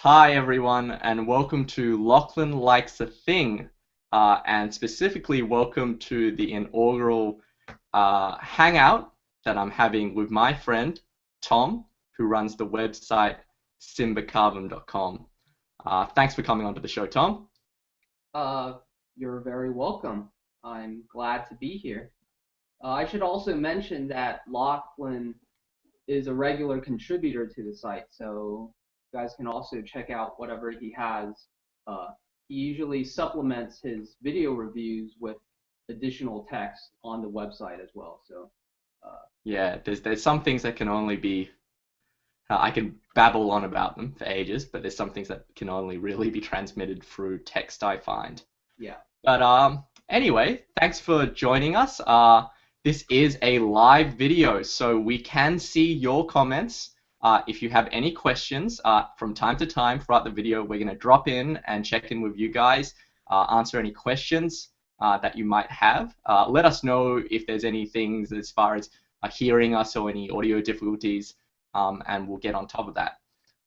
Hi everyone, and welcome to Lachlan Likes a Thing, and specifically welcome to the inaugural Hangout that I'm having with my friend Tom, who runs the website simbacarbum.com. Thanks for coming onto the show, Tom. Uh, you're very welcome. I'm glad to be here. I should also mention that Lachlan is a regular contributor to the site, so you guys can also check out whatever he has. Uh, he usually supplements his video reviews with additional text on the website as well. So, uh, Yeah, there's some things that can only be I can babble on about them for ages, but there's some things that can only really be transmitted through text, I find. yeah. But anyway, thanks for joining us. This is a live video, so we can see your comments. If you have any questions, from time to time throughout the video, we're going to drop in and check in with you guys, answer any questions that you might have. Let us know if there's any things as far as hearing us or any audio difficulties, and we'll get on top of that.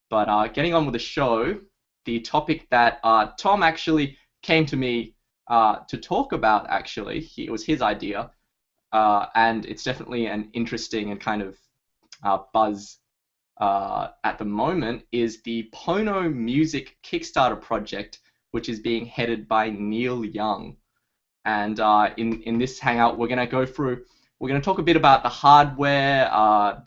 But getting on with the show, the topic that Tom actually came to me to talk about, actually, it was his idea, and it's definitely an interesting and kind of buzz at the moment, is the Pono Music Kickstarter project, which is being headed by Neil Young. And in this hangout, we're going to talk a bit about the hardware,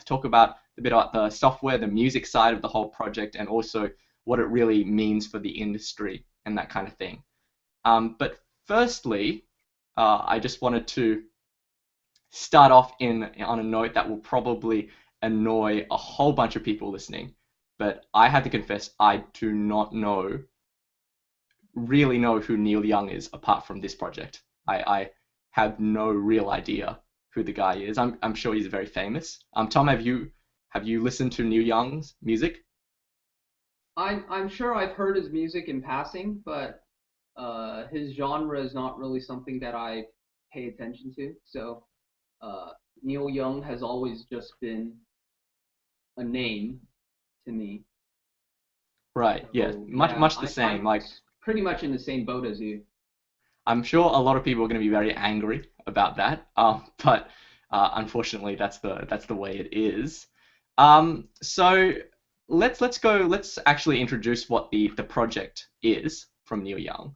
talk about a bit about the software, the music side of the whole project, and also what it really means for the industry and that kind of thing. But firstly, I just wanted to start off on a note that will probably annoy a whole bunch of people listening. But I have to confess, I do not really know who Neil Young is apart from this project. I have no real idea who the guy is. I'm sure he's very famous. Tom, have you listened to Neil Young's music? I'm sure I've heard his music in passing, but his genre is not really something that I pay attention to. So uh, Neil Young has always just been a name to me. Right. Yeah. So Much yeah, much the I'm same. Like, pretty much in the same boat as you. I'm sure a lot of people are going to be very angry about that. But unfortunately, that's the way it is. So let's actually introduce what the project is from Neil Young.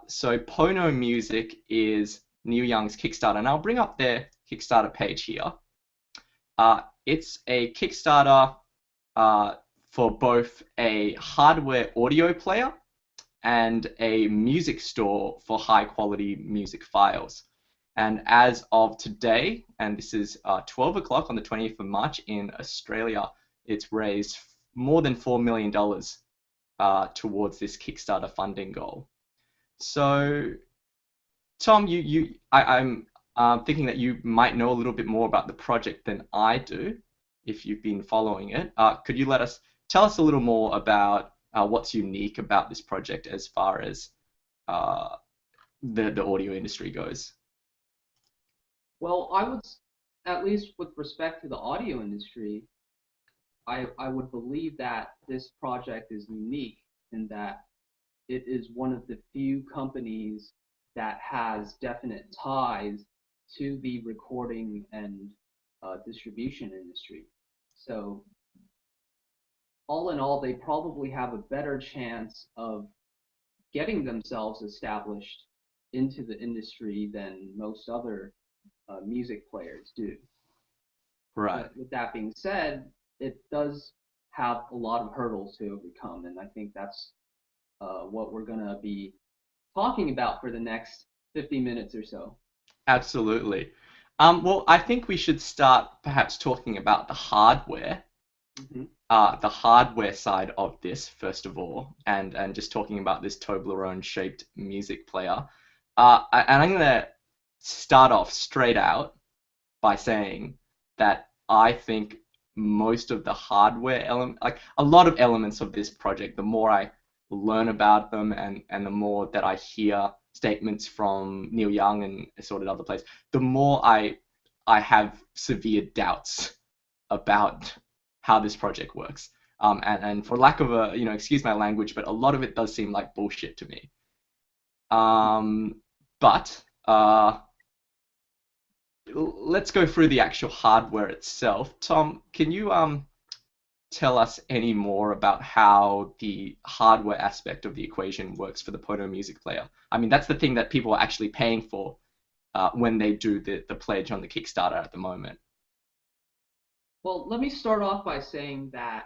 So Pono Music is Neil Young's Kickstarter, and I'll bring up their Kickstarter page here. It's a Kickstarter uh, for both a hardware audio player and a music store for high quality music files. And as of today, and this is 12 o'clock on the 20th of March in Australia, it's raised more than $4 million towards this Kickstarter funding goal. So, Tom, I'm thinking that you might know a little bit more about the project than I do, if you've been following it. Could you tell us a little more about what's unique about this project as far as uh, the audio industry goes? Well, at least with respect to the audio industry, I would believe that this project is unique in that it is one of the few companies that has definite ties to the recording and distribution industry. So all in all, they probably have a better chance of getting themselves established into the industry than most other music players do. Right. But with that being said, it does have a lot of hurdles to overcome, and I think that's what we're going to be talking about for the next 50 minutes or so. Absolutely. Well, I think we should start perhaps talking about Hmm. the hardware side of this first of all, and just talking about this Toblerone shaped music player. And I'm gonna start off straight out by saying that I think most of the hardware element, like a lot of elements of this project, the more I learn about them and the more that I hear statements from Neil Young and assorted other players, the more I have severe doubts about how this project works. And for lack of a, excuse my language, but a lot of it does seem like bullshit to me. But let's go through the actual hardware itself. Tom, can you tell us any more about how the hardware aspect of the equation works for the Pono music player? I mean, that's the thing that people are actually paying for when they do the pledge on the Kickstarter at the moment. Well, let me start off by saying that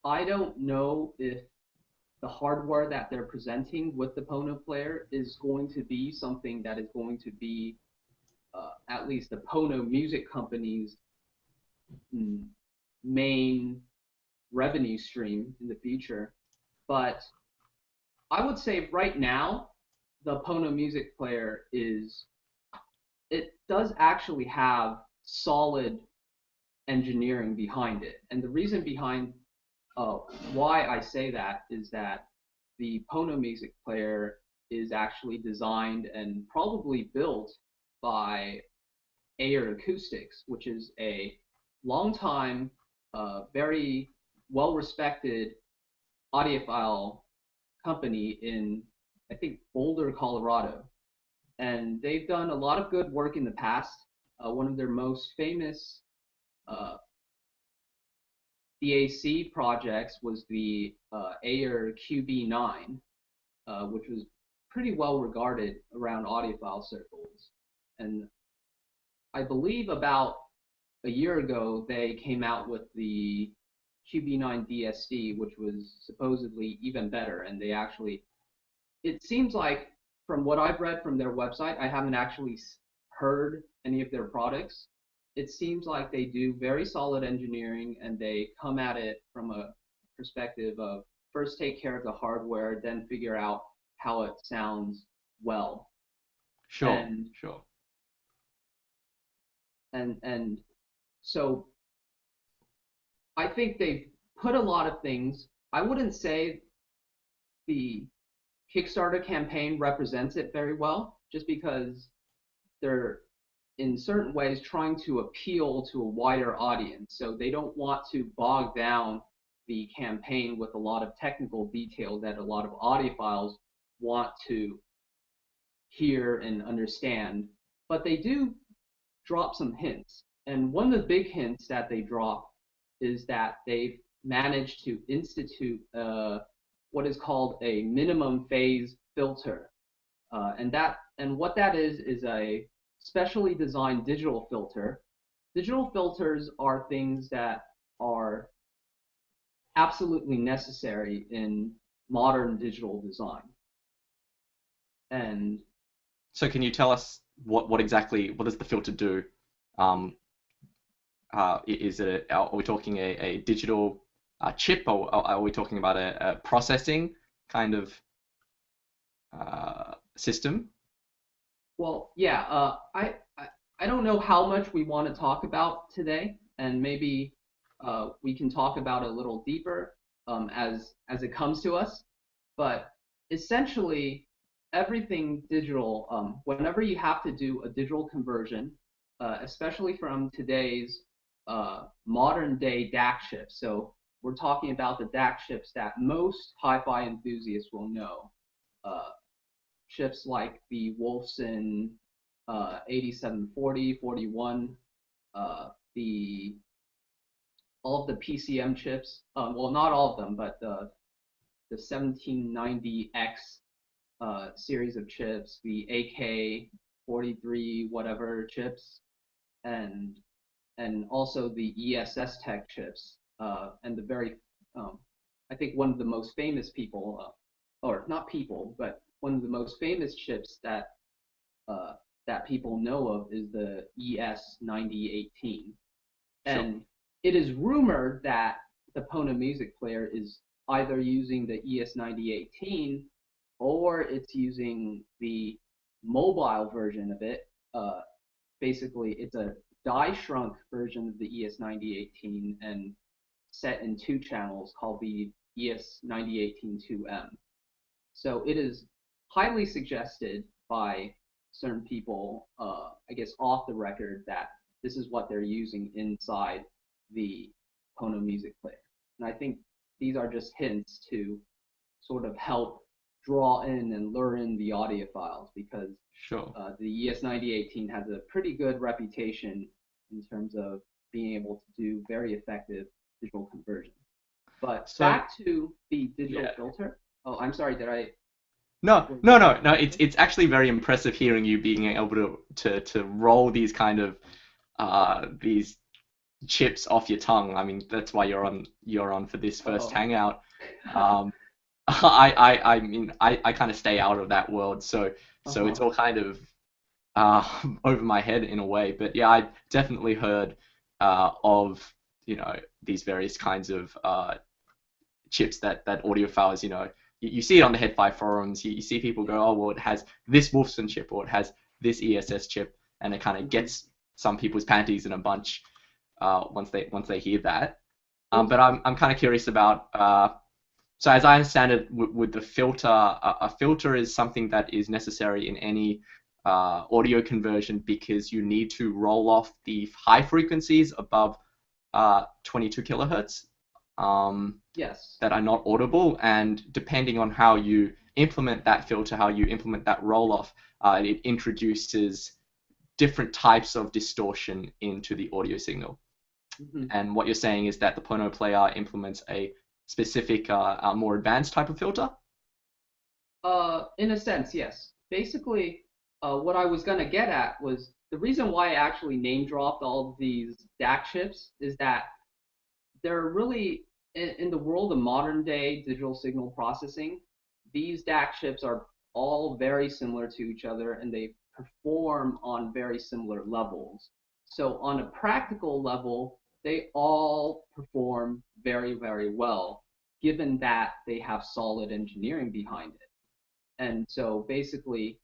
I don't know if the hardware that they're presenting with the Pono player is going to be something that is going to be at least the Pono music company's main revenue stream in the future. But I would say right now, the Pono music player it does actually have solid engineering behind it. And the reason behind why I say that is that the Pono music player is actually designed and probably built by Ayer Acoustics, which is a long-time, very well-respected audiophile company in, I think, Boulder, Colorado. And they've done a lot of good work in the past. One of their most famous DAC projects was the Ayer QB9, which was pretty well regarded around audiophile circles. And I believe about a year ago, they came out with the QB9 DSD, which was supposedly even better. And they actually, it seems like from what I've read from their website, I haven't actually heard any of their products. It seems like they do very solid engineering and they come at it from a perspective of first take care of the hardware, then figure out how it sounds well. Sure, sure. And so I think they've put a lot of things. I wouldn't say the Kickstarter campaign represents it very well, just because they're in certain ways trying to appeal to a wider audience. So they don't want to bog down the campaign with a lot of technical detail that a lot of audiophiles want to hear and understand. But they do drop some hints. And one of the big hints that they drop is that they've managed to institute what is called a minimum phase filter. And what that is a specially designed digital filter. Digital filters are things that are absolutely necessary in modern digital design. And so can you tell us what does the filter do? Is it are we talking a digital chip, or are we talking about a processing kind of system? well, yeah, I don't know how much we want to talk about today, and maybe we can talk about it a little deeper as it comes to us. But essentially, everything digital, whenever you have to do a digital conversion, especially from today's modern day DAC chips. So we're talking about the DAC chips that most hi-fi enthusiasts will know. Chips like the Wolfson 8740, 41, the all of the PCM chips. Well, not all of them, but the 1790X series of chips, the AK43 whatever chips, and also the ESS Tech chips, and the very I think one of the most famous people, or not people, but one of the most famous chips that that people know of is the ES9018. Sure. And it is rumored that the Pono music player is either using the ES9018 or it's using the mobile version of it. Basically, it's a die shrunk version of the ES9018 and set in two channels called the ES9018-2M. So it is highly suggested by certain people, I guess off the record, that this is what they're using inside the Pono music player. And I think these are just hints to sort of help draw in and lure in the audiophiles, because Sure. the ES9018 has a pretty good reputation in terms of being able to do very effective digital conversion. But So back to the digital yeah. filter. Oh, I'm sorry, did I? No, no, no, no. It's actually very impressive hearing you being able to roll these kind of these chips off your tongue. I mean, that's why you're on for this first Uh-oh. hangout. Um, I kind of stay out of that world, so it's Uh-huh. all kind of over my head in a way. But yeah, I definitely heard of these various kinds of chips that audiophiles, you see it on the Head5 forums. You see people go, Yeah. oh well, it has this Wolfson chip or it has this ESS chip, and it kind of Hmm. gets some people's panties in a bunch once they hear that. Well, But I'm kind of curious about. So as I understand it, with the filter, a filter is something that is necessary in any audio conversion because you need to roll off the high frequencies above 22 kilohertz yes. that are not audible, and depending on how you implement that filter, how you implement that roll off, it introduces different types of distortion into the audio signal. Hmm. And what you're saying is that the Pono player implements a specific, more advanced type of filter? In a sense, yes. Basically, what I was gonna get at was the reason why I actually name dropped all of these DAC chips is that they're really in the world of modern day digital signal processing. These DAC chips are all very similar to each other, and they perform on very similar levels. So on a practical level, they all perform very, very well, given that they have solid engineering behind it. And so basically,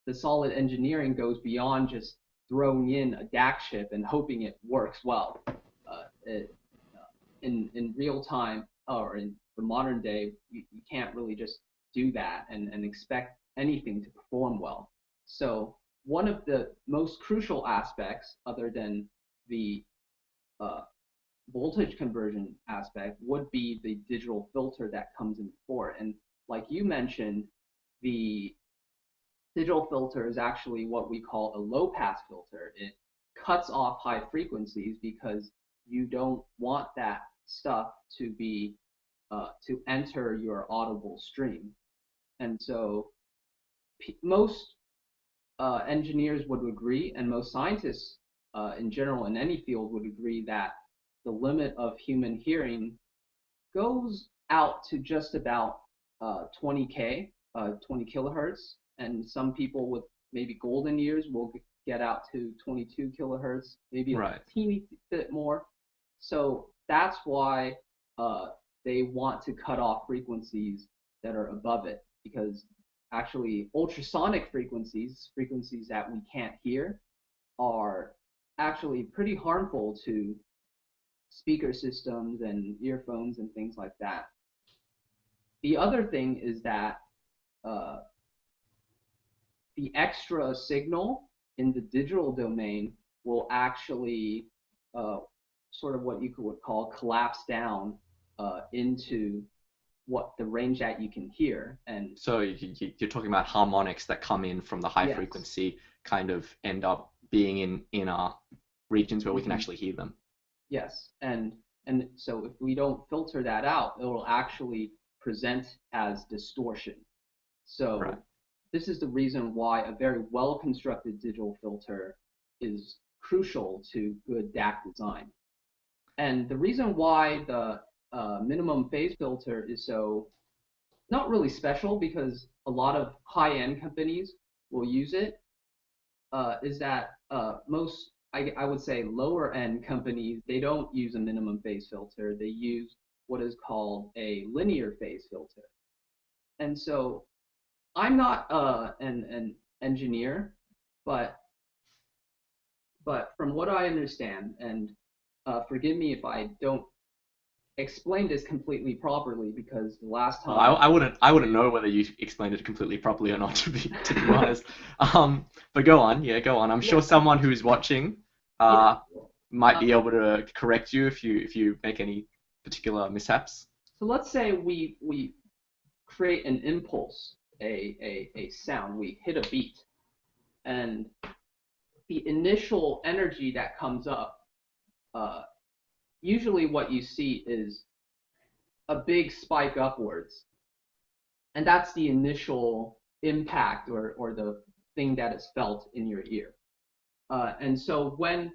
the solid engineering goes beyond just throwing in a DAC chip and hoping it works well. It, in real time, or in the modern day, you can't really just do that and expect anything to perform well. So one of the most crucial aspects, other than the uh, voltage conversion aspect, would be the digital filter that comes in before it. And like you mentioned, the digital filter is actually what we call a low pass filter. It cuts off high frequencies because you don't want that stuff to enter your audible stream. And so most engineers would agree, and most scientists in general in any field would agree that the limit of human hearing goes out to just about 20K, 20 kilohertz, and some people with maybe golden ears will get out to 22 kilohertz, maybe a Right. teeny bit more. So that's why uh, they want to cut off frequencies that are above it, because actually ultrasonic frequencies, frequencies that we can't hear, are actually pretty harmful to speaker systems and earphones and things like that. The other thing is that uh, the extra signal in the digital domain will actually uh, sort of what you would call collapse down into what the range that you can hear. And So you're talking about harmonics that come in from the high yes, frequency kind of end up being in our regions where we can mm-hmm, actually hear them. yes, and so if we don't filter that out, it will actually present as distortion. Right. So this is the reason why a very well-constructed digital filter is crucial to good DAC design. And the reason why the minimum phase filter is so not really special, because a lot of high-end companies will use it, is that most, I would say, lower-end companies, they don't use a minimum phase filter. They use what is called a linear phase filter. And so I'm not an engineer, but from what I understand, and forgive me if I don't explain this completely properly, because the last Well, time, I wouldn't know whether you explained it completely properly or not, to be honest. But go on, yeah, go on. I'm yeah, sure someone who's watching yeah, uh, might uh, be able to correct you if you make any particular mishaps. So let's say we create an impulse, a sound. We hit a beat, and the initial energy that comes up, uh, usually what you see is a big spike upwards, and that's the initial impact or the thing that is felt in your ear. And so when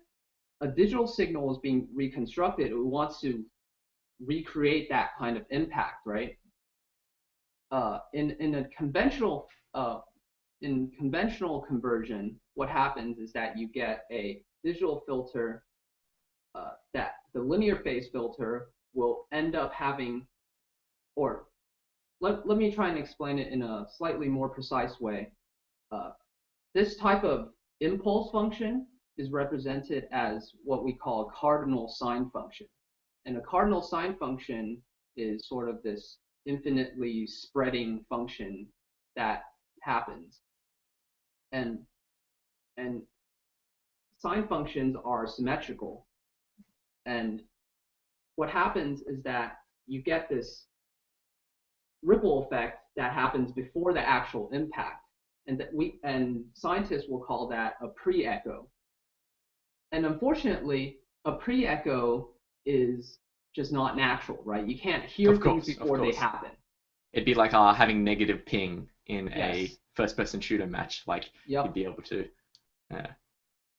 a digital signal is being reconstructed, it wants to recreate that kind of impact, right? In a conventional in conventional conversion, what happens is that you get a digital filter that the linear phase filter will end up having, or let me try and explain it in a slightly more precise way. Uh, this type of impulse function is represented as what we call a cardinal sine function. And a cardinal sine function is sort of this infinitely spreading function that happens. And sine functions are symmetrical. And what happens is that you get this ripple effect that happens before the actual impact. And scientists will call that a pre-echo. And unfortunately, a pre-echo is just not natural, right? You can't hear Of things course, of before they course. happen. It'd be like having negative ping in a Yes. first-person shooter match. Like you'd Yep. be able to. Yeah.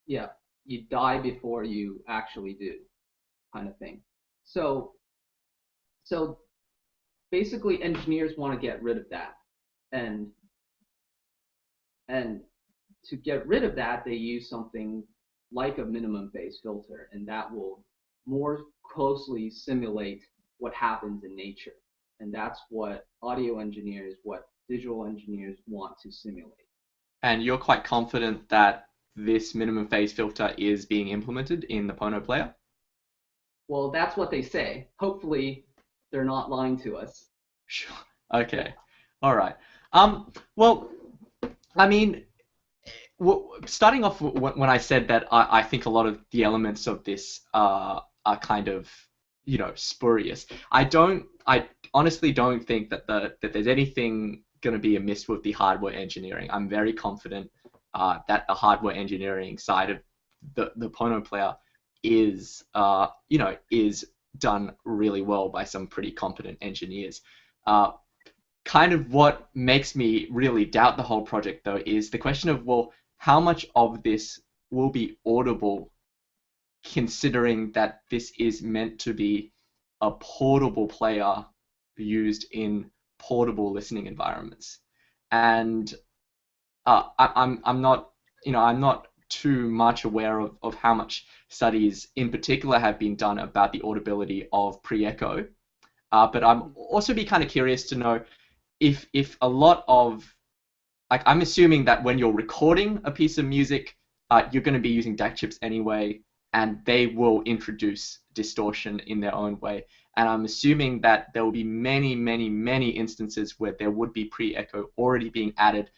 Yeah. You die before you actually do, kind of thing. So so basically engineers want to get rid of that. And and to get rid of that, they use something like a minimum phase filter, and that will more closely simulate what happens in nature. And that's what audio engineers, what digital engineers want to simulate. And you're quite confident that this minimum phase filter is being implemented in the Pono player? Well, that's what they say. Hopefully, they're not lying to us. Sure. Okay. All right. Well, I mean, starting off when I said that I think a lot of the elements of this are kind of, spurious. I honestly don't think that there's anything going to be amiss with the hardware engineering. I'm very confident that the hardware engineering side of the Pono player is, is done really well by some pretty competent engineers. Kind of what makes me really doubt the whole project, though, is the question of, well, how much of this will be audible, considering that this is meant to be a portable player used in portable listening environments. And I'm not, I'm not too much aware of how much studies in particular have been done about the audibility of pre-echo. But I'm also be kind of curious to know if a lot of, like, I'm assuming that when you're recording a piece of music, you're going to be using DAC chips anyway, and they will introduce distortion in their own way. And I'm assuming that there will be many, many, many instances where there would be pre-echo already being added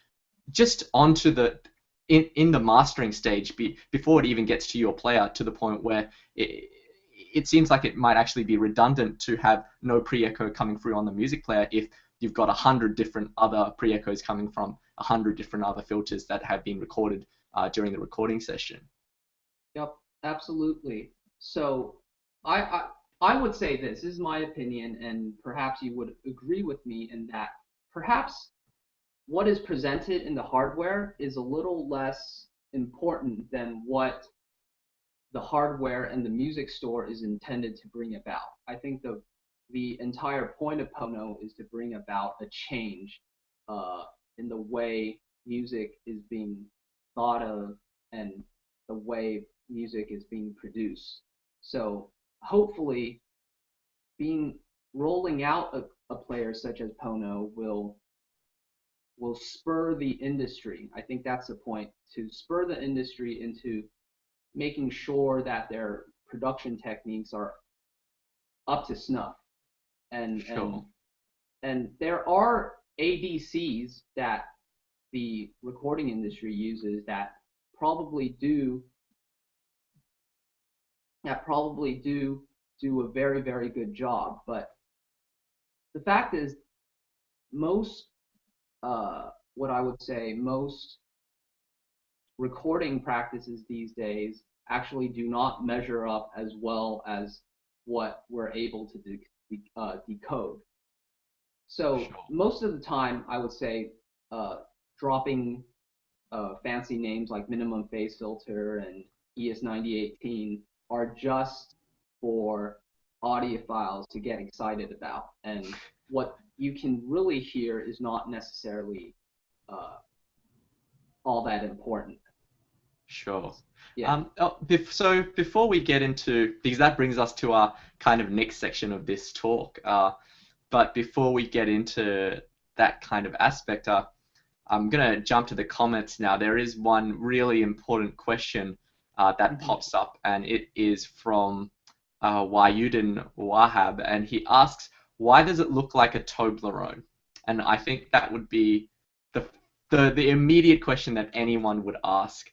just onto in the mastering stage before it even gets to your player, to the point where it seems like it might actually be redundant to have no pre-echo coming through on the music player if you've got 100 different other pre-echoes coming from 100 different other filters that have been recorded during the recording session. Yep, absolutely. So I would say this is my opinion, and perhaps you would agree with me in that perhaps what is presented in the hardware is a little less important than what the hardware and the music store is intended to bring about. I think the entire point of Pono is to bring about a change in the way music is being thought of and the way music is being produced. So hopefully, rolling out a player such as Pono will spur the industry. I think that's the point, to spur the industry into making sure that their production techniques are up to snuff. And Sure. and there are ADCs that the recording industry uses that probably do do a very, very good job, but the fact is, most what I would say most recording practices these days actually do not measure up as well as what we're able to decode. So Sure. most of the time, I would say dropping fancy names like minimum phase filter and ES9018 are just for audiophiles to get excited about. And what you can really hear is not necessarily uh, all that important. Sure. Yeah. So before we get into, because that brings us to our kind of next section of this talk, but before we get into that kind of aspect, I'm going to jump to the comments now. There is one really important question that Mm-hmm. pops up, and it is from Wayudin Wahab, and he asks, why does it look like a Toblerone? And I think that would be the, the immediate question that anyone would ask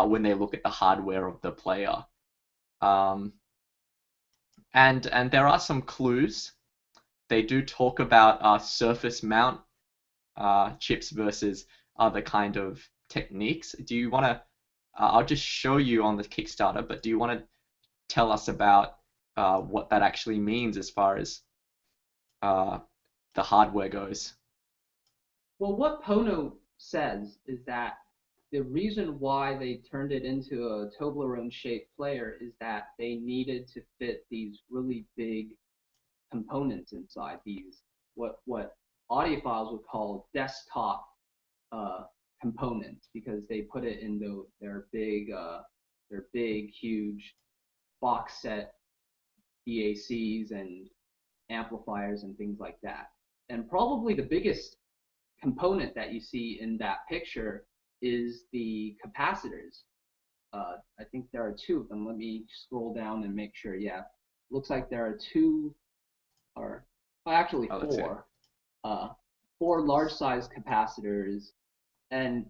when they look at the hardware of the player. Um, and there are some clues. They do talk about surface mount chips versus other kind of techniques. Do you want to? I'll just show you on the Kickstarter, but do you want to tell us about what that actually means as far as uh, the hardware goes? Well, what Pono says is that the reason why they turned it into a Toblerone-shaped player is that they needed to fit these really big components inside these what audiophiles would call desktop uh, components because they put it in their big huge box set DACs and amplifiers and things like that. And probably the biggest component that you see in that picture is the capacitors. I think there are two of them. Let me scroll down and make sure. Yeah, looks like there are two, or actually Oh, that's it. four, four large size capacitors, and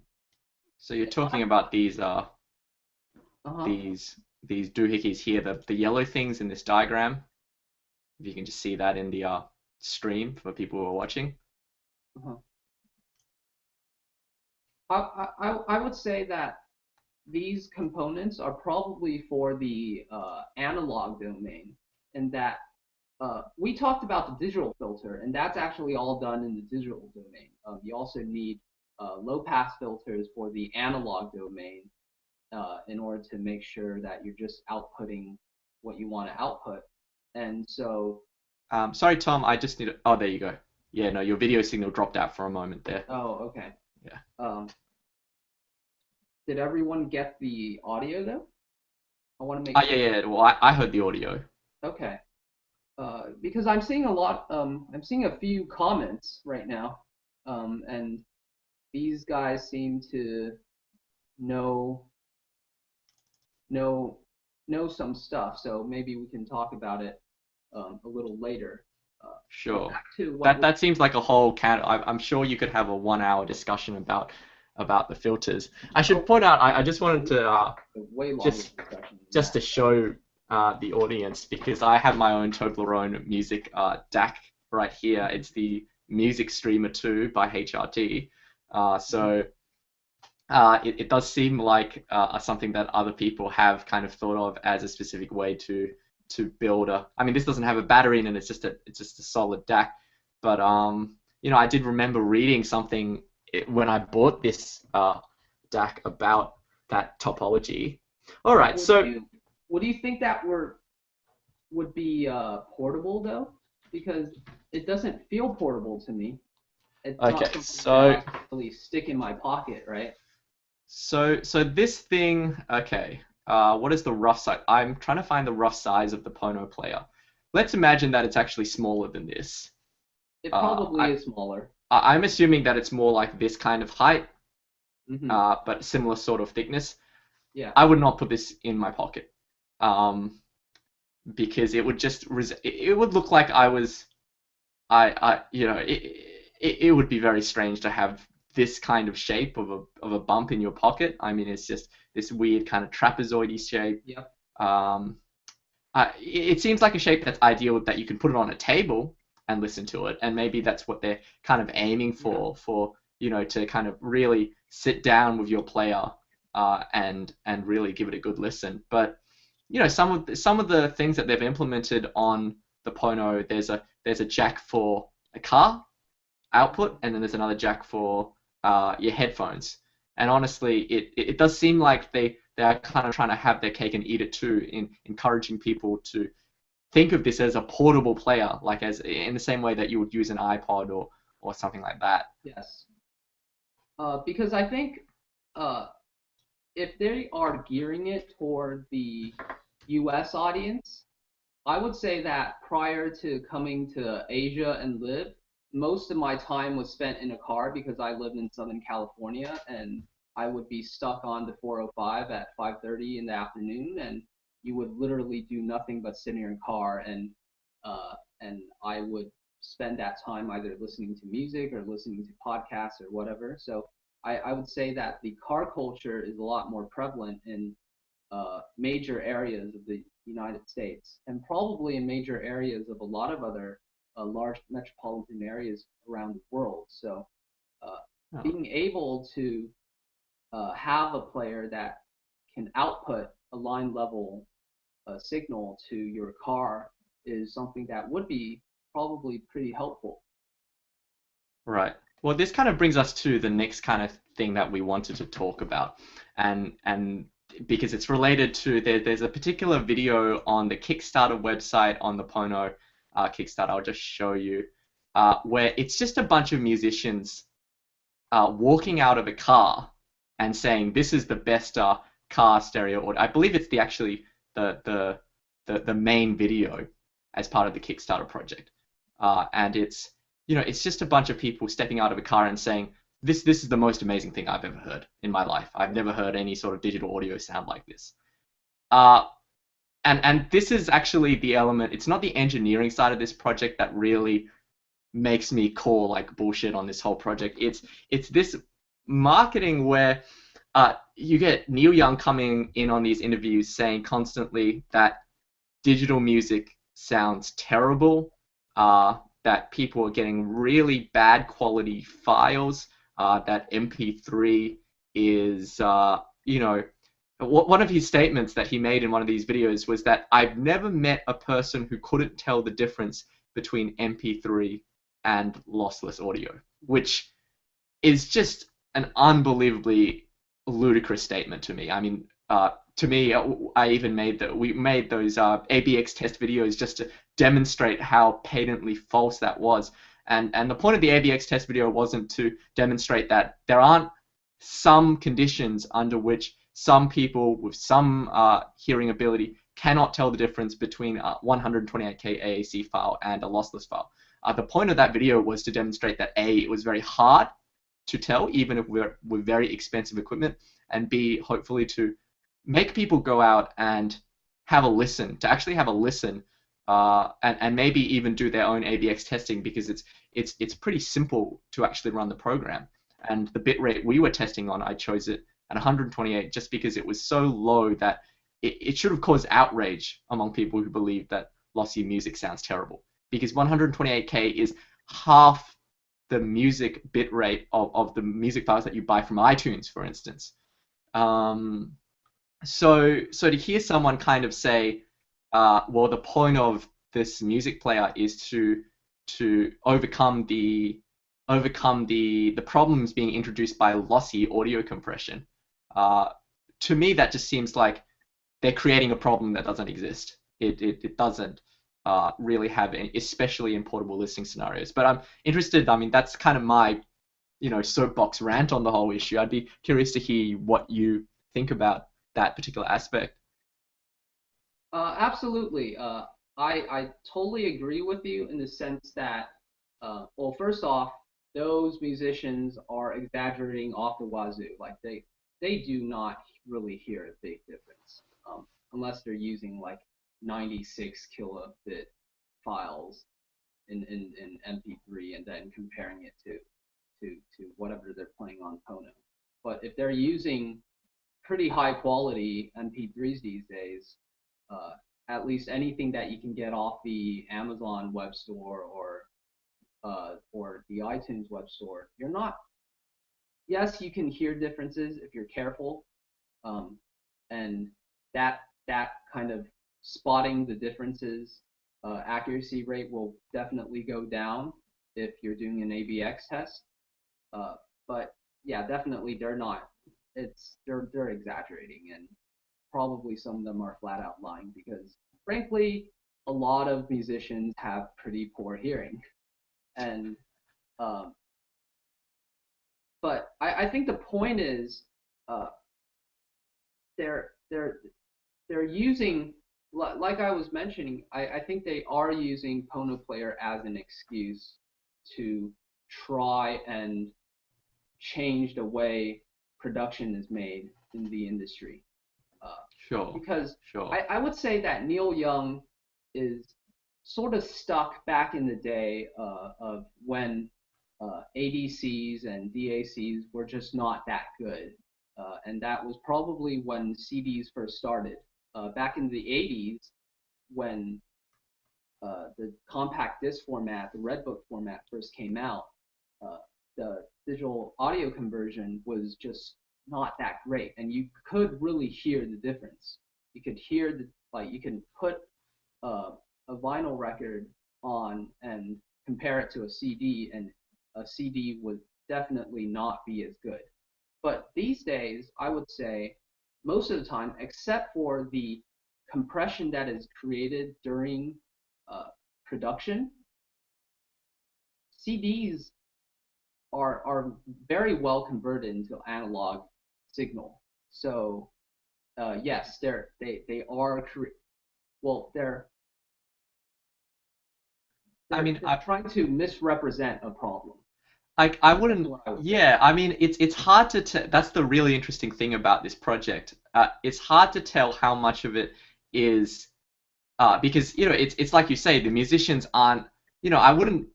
So you're talking about uh-huh, these doohickeys here, the yellow things in this diagram. If you can just see that in the stream for people who are watching. uh-huh. I would say that these components are probably for the analog domain, and that we talked about the digital filter, and that's actually all done in the digital domain. You also need low pass filters for the analog domain in order to make sure that you're just outputting what you want to output. And so, Sorry, Tom, I just need to, oh, there you go. Yeah, no, your video signal dropped out for a moment there. oh, okay. Yeah. Um, did everyone get the audio though? I want to make Yeah, sure. yeah. Well, I heard the audio. Okay. Because I'm seeing I'm seeing a few comments right now, and these guys seem to know know know some stuff. So maybe we can talk about it a little later. But Sure. back to what That was that seems like a whole can. I'm sure you could have a 1 hour discussion about the filters. I should oh, point out, I just wanted to a way longer just discussion than just that. to show the audience because I have my own Toblerone music DAC right here. Mhm. It's the Music Streamer 2 by HRT. So it does seem like something that other people have kind of thought of as a specific way to build a. I mean, this doesn't have a battery in it. It's just a solid DAC. But I did remember reading something when I bought this DAC about that topology. All right, Would so you would you think that would be portable though? Because it doesn't feel portable to me. It's okay, not something that so I can really stick in my pocket, right? so this thing, okay. What is the rough size? I'm trying to find the rough size of the Pono player. Let's imagine that it's actually smaller than this. It Uh, probably I, is smaller. I'm assuming that it's more like this kind of height, Hmm. but similar sort of thickness. Yeah. I would not put this in my pocket, um, because it would it would look like it would be very strange to have this kind of shape of a bump in your pocket. I mean, it's just this weird kind of trapezoidy shape. Yep. Um, it seems like a shape that's ideal that you can put it on a table, and listen to it. And maybe that's what they're kind of aiming Yeah. for to kind of really sit down with your player and really give it a good listen. But some of the things that they've implemented on the Pono, there's a jack for a car output, and then there's another jack for your headphones. And honestly, it does seem like they are kind of trying to have their cake and eat it too, in encouraging people to think of this as a portable player, like as in the same way that you would use an iPod or something like that. Yes. Because I think uh, if they are gearing it toward the U.S. audience, I would say that prior to coming to Asia and live, most of my time was spent in a car because I lived in Southern California, and I would be stuck on the 405 at 5:30 in the afternoon, and you would literally do nothing but sit in your car, and I would spend that time either listening to music or listening to podcasts or whatever. So I would say that the car culture is a lot more prevalent in major areas of the United States, and probably in major areas of a lot of other large metropolitan areas around the world. So uh, Oh, being able to have a player that can output a line level signal to your car is something that would be probably pretty helpful. right. Well, this kind of brings us to the next kind of thing that we wanted to talk about, and because it's related to there's a particular video on the Kickstarter website on the Pono Kickstarter. I'll just show you, where it's just a bunch of musicians walking out of a car and saying this is the best car stereo audio. I believe it's the actually the main video as part of the Kickstarter project, and it's just a bunch of people stepping out of a car and saying this is the most amazing thing I've ever heard in my life. I've never heard any sort of digital audio sound like this. Uh, and this is actually the element. It's not the engineering side of this project that really makes me call like bullshit on this whole project. It's this marketing where you get Neil Young coming in on these interviews saying constantly that digital music sounds terrible, that people are getting really bad quality files, that MP3 is, one of his statements that he made in one of these videos was that I've never met a person who couldn't tell the difference between MP3 and lossless audio, which is just an unbelievably ludicrous statement to me. I mean, to me, I even we made those ABX test videos just to demonstrate how patently false that was. And the point of the ABX test video wasn't to demonstrate that there aren't some conditions under which some people with some hearing ability cannot tell the difference between a 128K AAC file and a lossless file. The point of that video was to demonstrate that A, it was very hard to tell, even if we're with very expensive equipment, and B, hopefully to make people go out and have a listen, to actually have a listen, and maybe even do their own ABX testing, because it's pretty simple to actually run the program. And the bitrate we were testing on, I chose it at 128 just because it was so low that it should have caused outrage among people who believe that lossy music sounds terrible. Because 128K is half the music bitrate of the music files that you buy from iTunes, for instance. Um, so to hear someone kind of say, well, the point of this music player is to overcome the problems being introduced by lossy audio compression. To me, that just seems like they're creating a problem that doesn't exist. It doesn't really have any, especially in portable listening scenarios. But I'm interested. I mean, that's kind of my soapbox rant on the whole issue. I'd be curious to hear what you think about that particular aspect. Absolutely. I totally agree with you in the sense that, well, first off, those musicians are exaggerating off the wazoo. Like they do not really hear a big difference, unless they're using like 96 kilobit files in MP3 and then comparing it to whatever they're playing on Pono. But if they're using pretty high quality MP3s these days, uh, at least anything that you can get off the Amazon web store or or the iTunes web store, you're not. Yes, you can hear differences if you're careful, um, and that kind of spotting the differences accuracy rate will definitely go down if you're doing an ABX test. Uh, but yeah, definitely they're not. They're exaggerating, and probably some of them are flat out lying because frankly, a lot of musicians have pretty poor hearing, and um, but I think the point is uh, they're they're they're using, like I was mentioning, I think they are using Pono Player as an excuse to try and change the way production is made in the industry. Uh, Sure, because sure. I would say that Neil Young is sort of stuck back in the day of when ADCs and DACs were just not that good. And that was probably when CDs first started. Back in the 80s, when the compact disc format, the Redbook format first came out, uh, the digital audio conversion was just not that great, and you could really hear the difference. You could hear you can put uh, a vinyl record on and compare it to a CD, and a CD would definitely not be as good. But these days, I would say most of the time, except for the compression that is created during uh, production, CDs are very well converted into analog signal. So yes, they are well I mean, they're trying to misrepresent a problem. I That's wouldn't. what I would say. Yeah, I mean, it's hard to tell. That's the really interesting thing about this project. It's hard to tell how much of it is because it's like you say, the musicians aren't. I wouldn't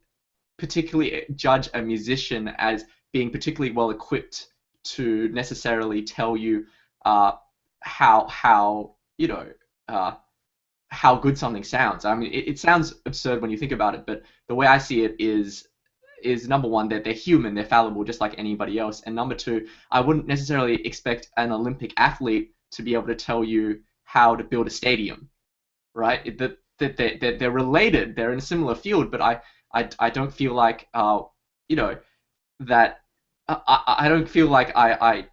particularly judge a musician as being particularly well equipped to necessarily tell you uh, how uh, how good something sounds. I mean, it sounds absurd when you think about it, but the way I see it is number one that they're human, they're fallible just like anybody else, and number two, I wouldn't necessarily expect an Olympic athlete to be able to tell you how to build a stadium, right? That they're related, they're in a similar field, but I don't feel like you know that I don't feel like I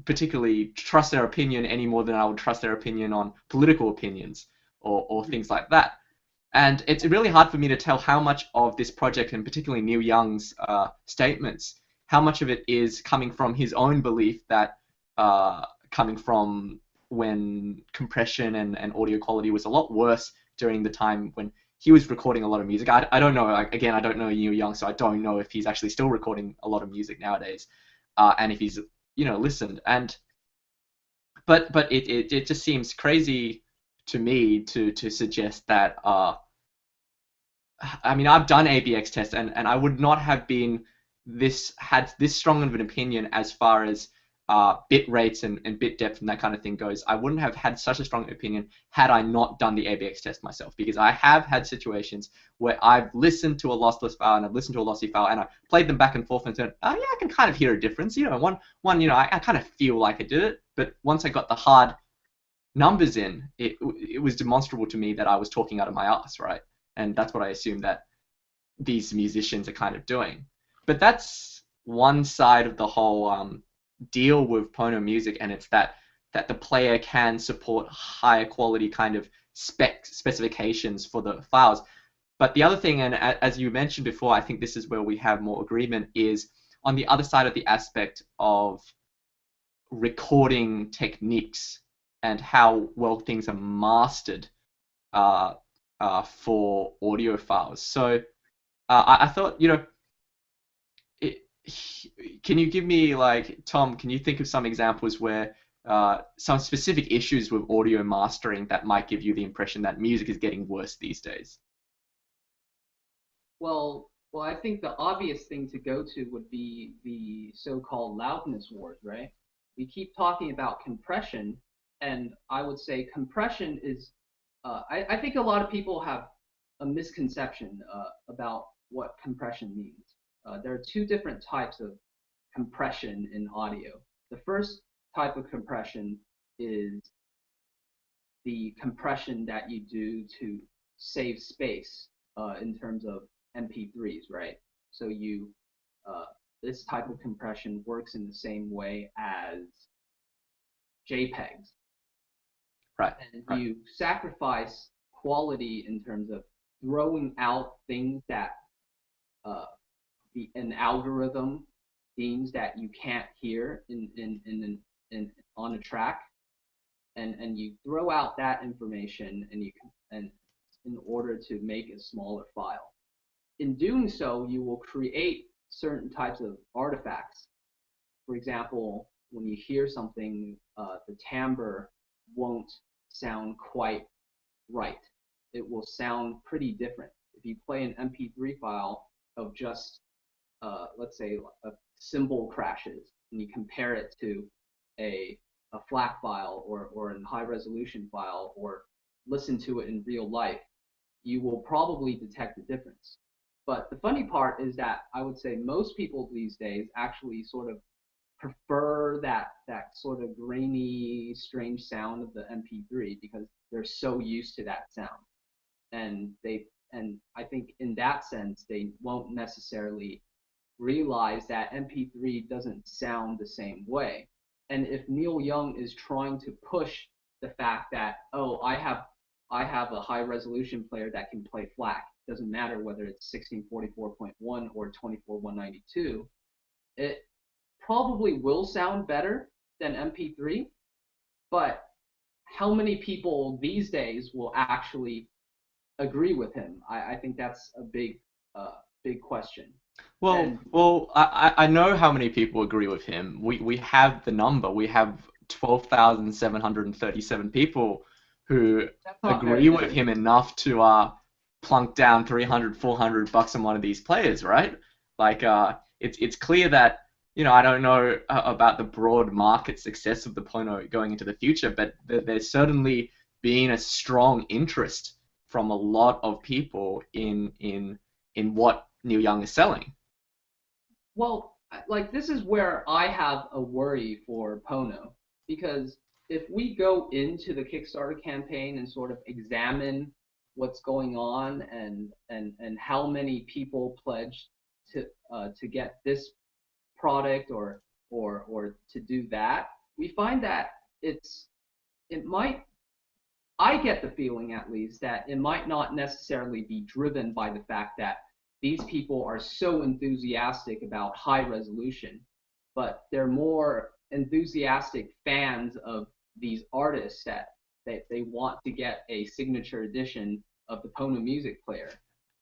particularly trust their opinion any more than I would trust their opinion on political opinions or Mhm. things like that. And it's really hard for me to tell how much of this project, and particularly Neil Young's statements, how much of it is coming from his own belief that coming from when compression and audio quality was a lot worse during the time when he was recording a lot of music. I don't know. Again, I don't know Neil Young, so I don't know if he's actually still recording a lot of music nowadays, and if he's listened. And but it just seems crazy to me to suggest that I mean, I've done ABX tests, and I would not have had this strong of an opinion as far as bit rates and bit depth and that kind of thing goes. I wouldn't have had such a strong opinion had I not done the ABX test myself, because I have had situations where I've listened to a lossless file and I've listened to a lossy file and I played them back and forth and said, oh yeah, I can kind of hear a difference. One, I kind of feel like I did it, but once I got the hard numbers in, it was demonstrable to me that I was talking out of my ass, right? And that's what I assume that these musicians are kind of doing. But that's one side of the whole deal with Pono music, and it's that the player can support higher quality kind of specifications for the files. But the other thing, and as you mentioned before, I think this is where we have more agreement, is on the other side of the aspect of recording techniques and how well things are mastered uh, for audio files. So I thought, it, can you give me like Tom? Can you think of some examples where some specific issues with audio mastering that might give you the impression that music is getting worse these days? Well, I think the obvious thing to go to would be the so-called loudness wars, right? We keep talking about compression, and I would say compression is. I think a lot of people have a misconception about what compression means. There are two different types of compression in audio. The first type of compression is the compression that you do to save space in terms of MP3s, right? So this type of compression works in the same way as JPEGs. Right. And Right. you sacrifice quality in terms of throwing out things that uh, an algorithm deems that you can't hear on a track, and you throw out that information and in order to make a smaller file. In doing so, you will create certain types of artifacts. For example, when you hear something, the timbre won't sound quite right. It will sound pretty different. If you play an MP3 file of just, let's say, a cymbal crashes, and you compare it to a FLAC file or a high resolution file, or listen to it in real life, you will probably detect a difference. But the funny part is that I would say most people these days actually sort of prefer that sort of grainy, strange sound of the MP3 because they're so used to that sound. And I think in that sense they won't necessarily realize that MP3 doesn't sound the same way. And if Neil Young is trying to push the fact that, oh, I have a high resolution player that can play FLAC, doesn't matter whether it's 1644.1 or 24192, it probably will sound better than MP3, but how many people these days will actually agree with him? I think that's a big question. And I know how many people agree with him. We have the number. We have 12,737 people who that's not very agree with many. him enough to plunk down 300, $400 on one of these players, right? Like it's clear that I don't know about the broad market success of the Pono going into the future, but there's certainly been a strong interest from a lot of people in what Neil Young is selling. Well, like this is where I have a worry for Pono, because if we go into the Kickstarter campaign and sort of examine what's going on and how many people pledged to get this product or to do that, we find that it might, I get the feeling at least that it might not necessarily be driven by the fact that these people are so enthusiastic about high resolution, but they're more enthusiastic fans of these artists that they want to get a signature edition of the Pono music player.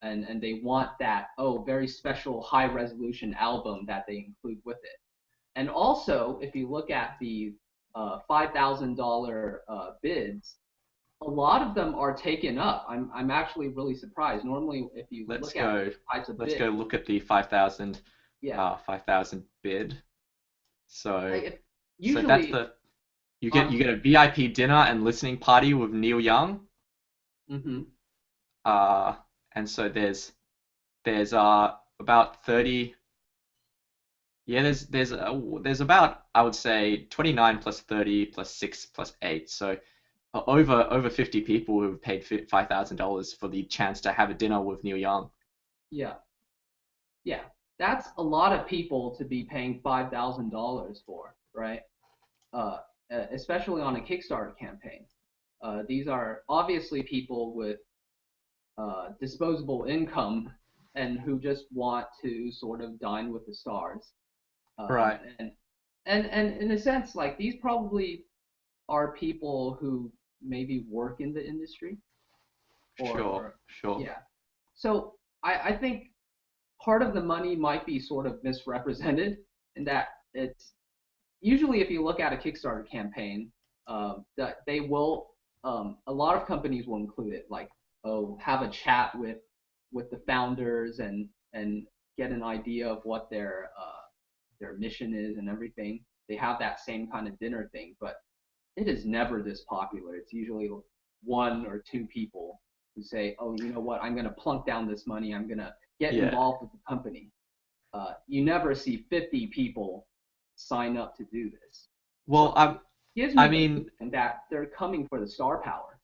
And they want that, very special high resolution album that they include with it. And also, if you look at the $5,000 bids, a lot of them are taken up. I'm actually really surprised. Normally, if you Let's look at go. those types of Let's bids, go look at the 5,000 yeah, 5,000 bid. So like so that's usually the you get on. you get a VIP dinner and listening party with Neil Young. Hmm. Uh, and so there's about 30. Yeah, there's about, I would say, 29 plus 30 plus 6 plus 8. So over 50 people who have paid $5,000 for the chance to have a dinner with Neil Young. Yeah, yeah, that's a lot of people to be paying $5,000 for, right? Uh, Especially on a Kickstarter campaign. These are obviously people with disposable income and who just want to sort of dine with the stars. Um, Right. and and in a sense, like these probably are people who maybe work in the industry Sure. or Sure. yeah. So I think part of the money might be sort of misrepresented in that it's usually if you look at a Kickstarter campaign, that they will a lot of companies will include it like have a chat with the founders and get an idea of what their mission is and everything. They have that same kind of dinner thing, but it is never this popular. It's usually one or two people who say, oh, you know what, I'm going to plunk down this money. I'm going to get Yeah. involved with the company. You never see 50 people sign up to do this. Well, So it gives I me the mean, feeling that they're coming for the star power.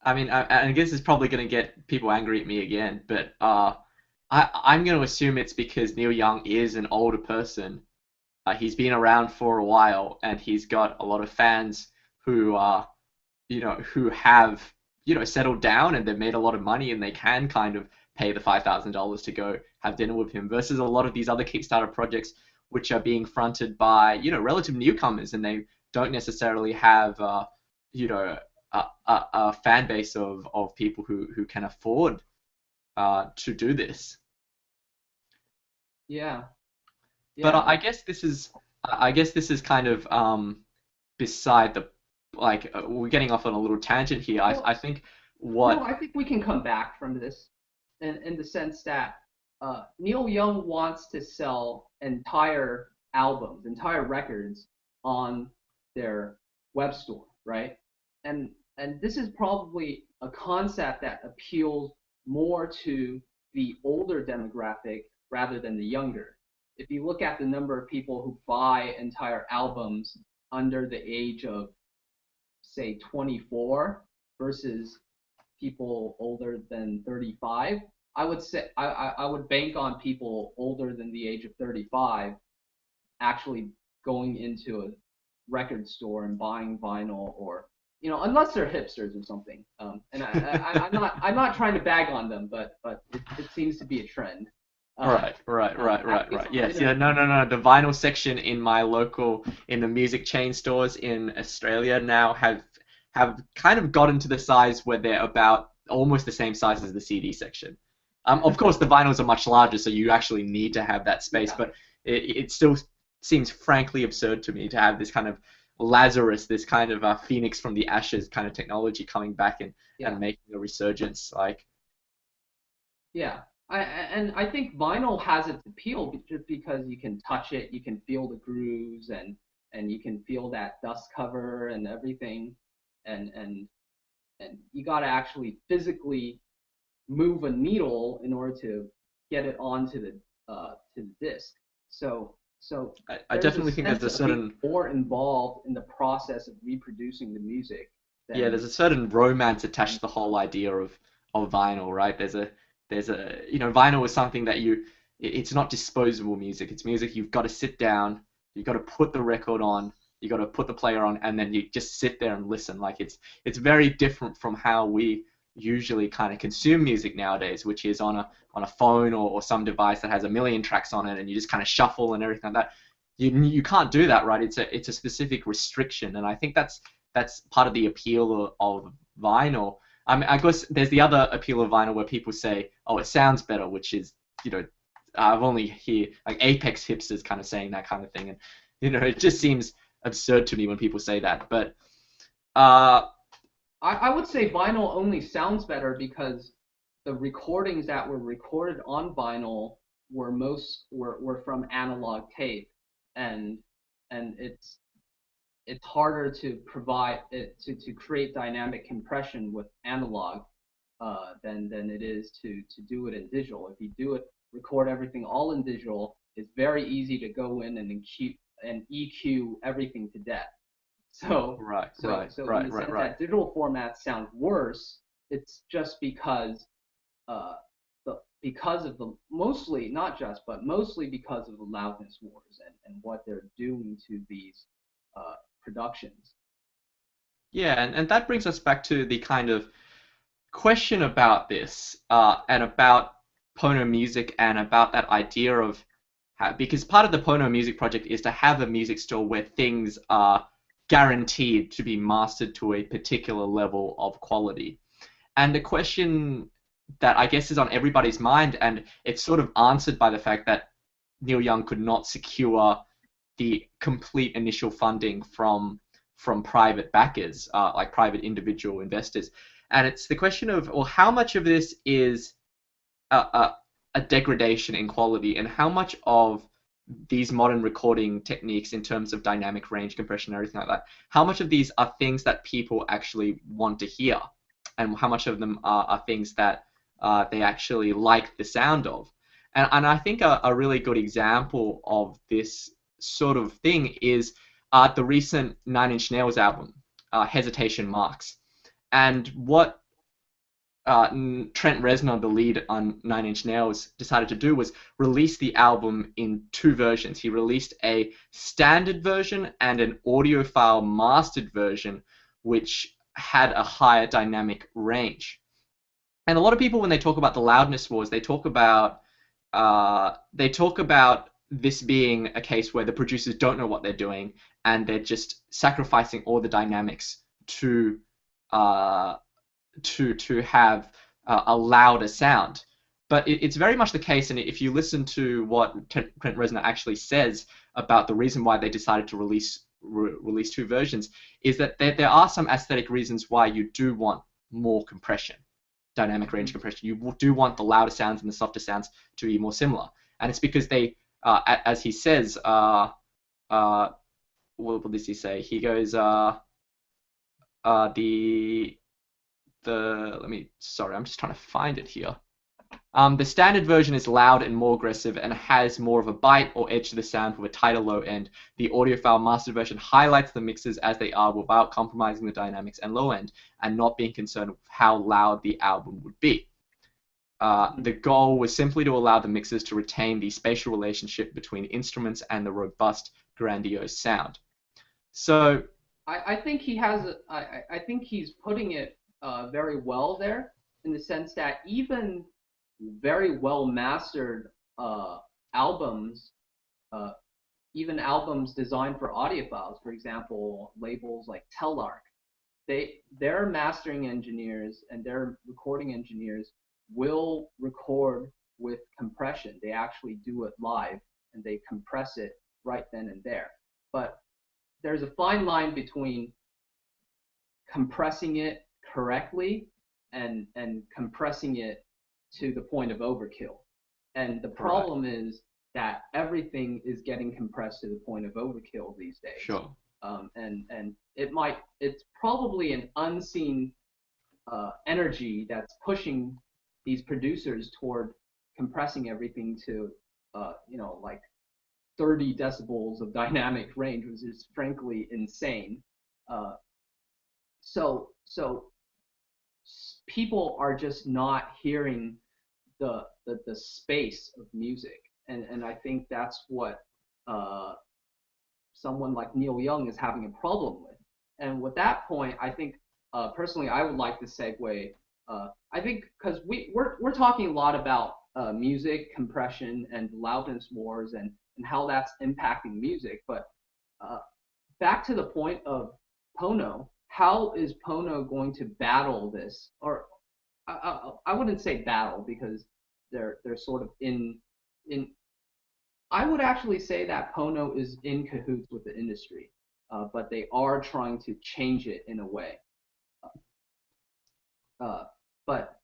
I guess it's probably going to get people angry at me again, but I'm going to assume it's because Neil Young is an older person. He's been around for a while, and he's got a lot of fans who who have, settled down and they've made a lot of money and they can kind of pay the $5,000 to go have dinner with him versus a lot of these other Kickstarter projects which are being fronted by, relative newcomers and they don't necessarily have, you know, a fan base of people who can afford to do this. Yeah, But yeah. I guess this is kind of beside the like we're getting off on a little tangent here. I Well, think no, what I think we can come back from this in the sense that Neil Young wants to sell entire albums, entire records on their web store, right? And and this is probably a concept that appeals more to the older demographic rather than the younger. If you look at the number of people who buy entire albums under the age of say 24 versus people older than 35, I would say I would bank on people older than the age of 35 actually going into a record store and buying vinyl or unless they're hipsters or something. And I'm not trying to bag on them, but it seems to be a trend. Uh, at least Yes, yeah, no, no, no. The vinyl section in my local, in the music chain stores in Australia now have kind of gotten to the size where they're about almost the same size as the CD section. Of course, the vinyls are much larger, so you actually need to have that space, yeah, but it still seems frankly absurd to me to have this kind of Lazarus, this kind of phoenix from the ashes kind of technology coming back and yeah. making a resurgence. Like, Yeah, and I think vinyl has its appeal just because you can touch it, you can feel the grooves, and you can feel that dust cover and everything, and and and you got to actually physically move a needle in order to get it onto the to the disc. So I there's a definitely think there's sense a of being certain more involved in the process of reproducing the music yeah, than there's a certain romance attached than to the whole idea of vinyl, right? There's a vinyl is something that it's not disposable music. It's music you've got to sit down, you've got to put the record on, you got to put the player on, and then you just sit there and listen. Like it's very different from how we usually kind of consume music nowadays, which is on a phone or some device that has a million tracks on it, and you just kind of shuffle and everything like that. You can't do that, right? It's a specific restriction, and I think that's part of the appeal of vinyl. I mean, I guess there's the other appeal of vinyl where people say, "Oh, it sounds better," which is, you know, I've only hear like apex hipsters kind of saying that kind of thing, and it just seems absurd to me when people say that. But uh, I would say vinyl only sounds better because the recordings that were recorded on vinyl were from analog tape, and it's harder to provide it to create dynamic compression with analog than it is to do it in digital. If you do it, record everything all in digital, it's very easy to go in and EQ everything to death. So right, so right, so in right, the right, sense right. that digital formats sound worse, it's just because uh, because of the mostly not just but mostly because of the loudness wars and what they're doing to these productions. Yeah, and that brings us back to the kind of question about this, and about Pono Music and about that idea of because part of the Pono Music project is to have a music store where things are guaranteed to be mastered to a particular level of quality. And the question that I guess is on everybody's mind, and it's sort of answered by the fact that Neil Young could not secure the complete initial funding from private backers, like private individual investors. And it's the question of, well, how much of this is a degradation in quality, and how much of these modern recording techniques in terms of dynamic range compression and everything like that, how much of these are things that people actually want to hear, and how much of them are things that they actually like the sound of. And I think a really good example of this sort of thing is the recent Nine Inch Nails album, Hesitation Marks. And what Trent Reznor, the lead on Nine Inch Nails, decided to do was release the album in two versions. He released a standard version and an audiophile mastered version, which had a higher dynamic range. And a lot of people, when they talk about the loudness wars, they talk about this being a case where the producers don't know what they're doing and they're just sacrificing all the dynamics to uh, to have a louder sound. But it's very much the case, and if you listen to what Trent Reznor actually says about the reason why they decided to release two versions, is that there are some aesthetic reasons why you do want more compression, dynamic range compression. You do want the louder sounds and the softer sounds to be more similar, and it's because they, as he says, what does he say? He goes, the let me sorry, I'm just trying to find it here. The standard version is loud and more aggressive and has more of a bite or edge to the sound with a tighter low end. The audiophile mastered version highlights the mixes as they are without compromising the dynamics and low end and not being concerned with how loud the album would be. The goal was simply to allow the mixers to retain the spatial relationship between instruments and the robust, grandiose sound. So I think he has. I think he's putting it very well there, in the sense that even very well mastered albums, uh, even albums designed for audiophiles, for example, labels like Telarc, their mastering engineers and their recording engineers will record with compression. They actually do it live and they compress it right then and there. But there's a fine line between compressing it correctly and compressing it to the point of overkill. And the problem is that everything is getting compressed to the point of overkill these days. Sure. And it's probably an unseen energy that's pushing these producers toward compressing everything to like 30 decibels of dynamic range, which is frankly insane. So people are just not hearing the space of music, and I think that's what someone like Neil Young is having a problem with. And with that point, I think personally I would like to segue. I think because we're talking a lot about music compression and loudness wars and how that's impacting music, but back to the point of Pono, how is Pono going to battle this? Or I wouldn't say battle, because they're sort of in. I would actually say that Pono is in cahoots with the industry, but they are trying to change it in a way. But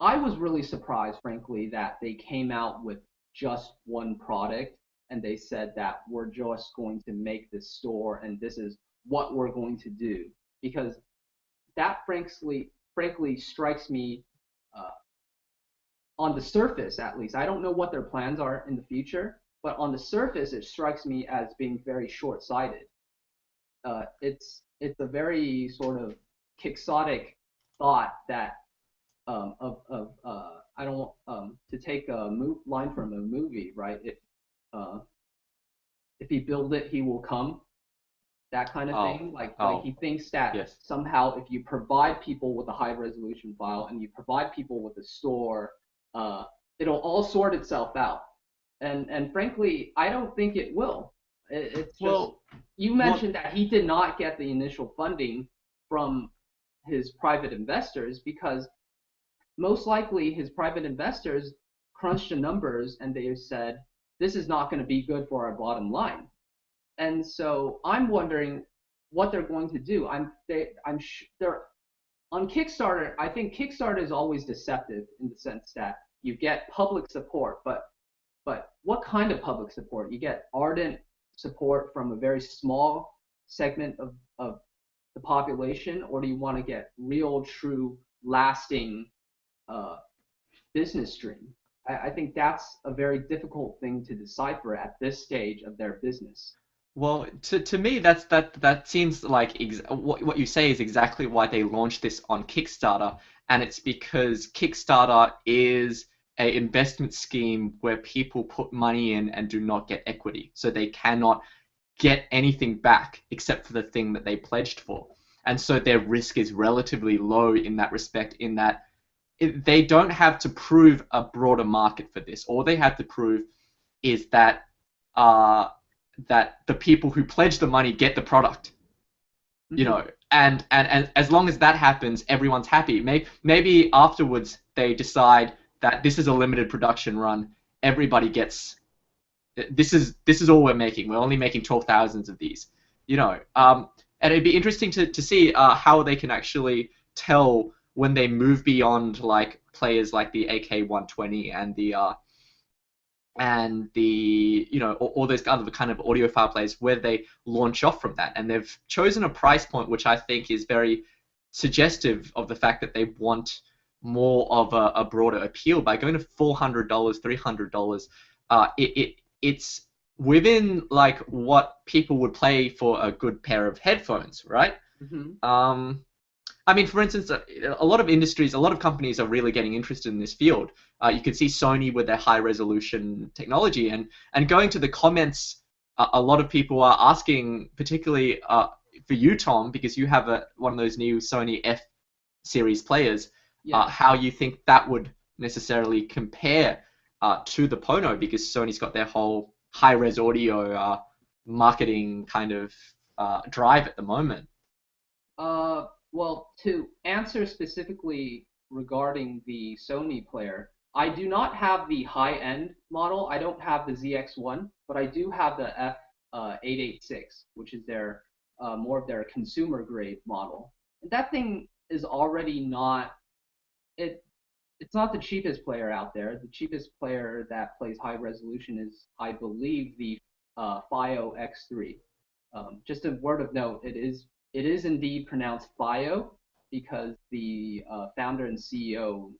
I was really surprised, frankly, that they came out with just one product and they said that we're just going to make this store and this is what we're going to do, because that frankly strikes me, on the surface at least. I don't know what their plans are in the future, but on the surface it strikes me as being very short-sighted. It's a very sort of quixotic thought that I don't want to take a line from a movie, right? If he build it, he will come. That kind of thing. Like he thinks that somehow if you provide people with a high resolution file and you provide people with a store, it'll all sort itself out. And frankly, I don't think it will. It's just, you mentioned that he did not get the initial funding from his private investors because most likely his private investors crunched the numbers and they said, this is not going to be good for our bottom line. And so I'm wondering what they're going to do. They're on Kickstarter. I think Kickstarter is always deceptive in the sense that you get public support, but what kind of public support? You get ardent support from a very small segment of the population, or do you want to get real, true, lasting business stream. I think that's a very difficult thing to decipher at this stage of their business. Well, to me, that seems like what you say is exactly why they launched this on Kickstarter, and it's because Kickstarter is a investment scheme where people put money in and do not get equity, so they cannot get anything back except for the thing that they pledged for, and so their risk is relatively low in that respect. In that they don't have to prove a broader market for this. All they have to prove is uh, that the people who pledge the money get the product, you Mm-hmm. know, and as long as that happens, everyone's happy. Maybe afterwards they decide that this is a limited production run. Everybody gets this is all we're making. We're only making 12,000 of these, you know. And it'd be interesting to see how they can actually tell when they move beyond like players like the AK-120 and the all those other kind of audiophile players, where they launch off from that. And they've chosen a price point which I think is very suggestive of the fact that they want more of a broader appeal by going to $400, $300. It's within like what people would pay for a good pair of headphones, right? Mm-hmm. um I mean, for instance, a lot of industries, a lot of companies are really getting interested in this field. You can see Sony with their high resolution technology, and going to the comments, a lot of people are asking, particularly for you, Tom, because you have one of those new Sony F series players, Yes. how you think that would necessarily compare to the Pono, because Sony's got their whole high res audio marketing kind of drive at the moment. Well, to answer specifically regarding the Sony player, I do not have the high-end model. I don't have the ZX1, but I do have the F886, which is their more of their consumer grade model. And that thing is already not it. It's not the cheapest player out there. The cheapest player that plays high resolution is, I believe, the FiO X3. Just a word of note, it is indeed pronounced FiO because the founder and CEO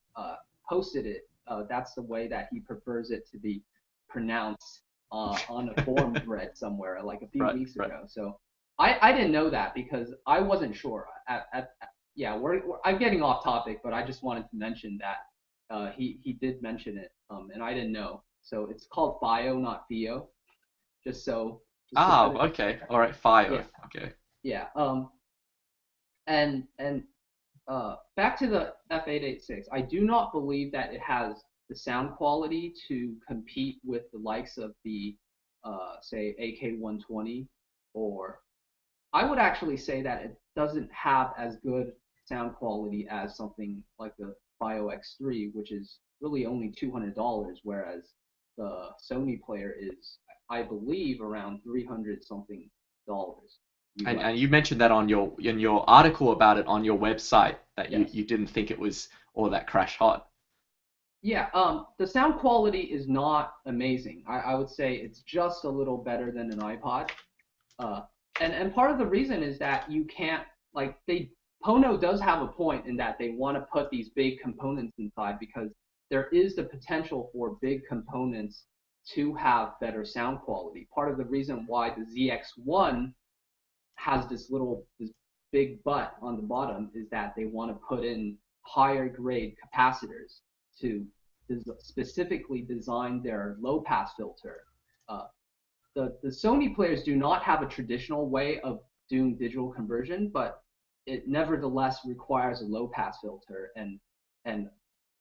posted it. That's the way that he prefers it to be pronounced on a forum thread somewhere like a few Right, weeks right. ago. So I didn't know that because I wasn't sure. Yeah, I'm getting off topic, but I just wanted to mention that he did mention it, and I didn't know. So it's called FiO, not Theo. Just so just to put Oh, it. okay. All right, FiO. Yeah, Okay. yeah. And back to the F886. I do not believe that it has the sound quality to compete with the likes of the say AK-120, or I would actually say that it doesn't have as good sound quality as something like the FiO X3, which is really only $200, whereas the Sony player is, I believe, around 300 something dollars And US. you mentioned that on your article about it on your website, that Yes. you didn't think it was all that crash hot. Yeah, the sound quality is not amazing. I would say it's just a little better than an iPod. Uh, and part of the reason is that you can't like they Pono does have a point in that they want to put these big components inside because there is the potential for big components to have better sound quality. Part of the reason why the ZX1 has this big butt on the bottom is that they want to put in higher grade capacitors to specifically design their low pass filter. Uh, the Sony players do not have a traditional way of doing digital conversion, but it nevertheless requires a low pass filter, and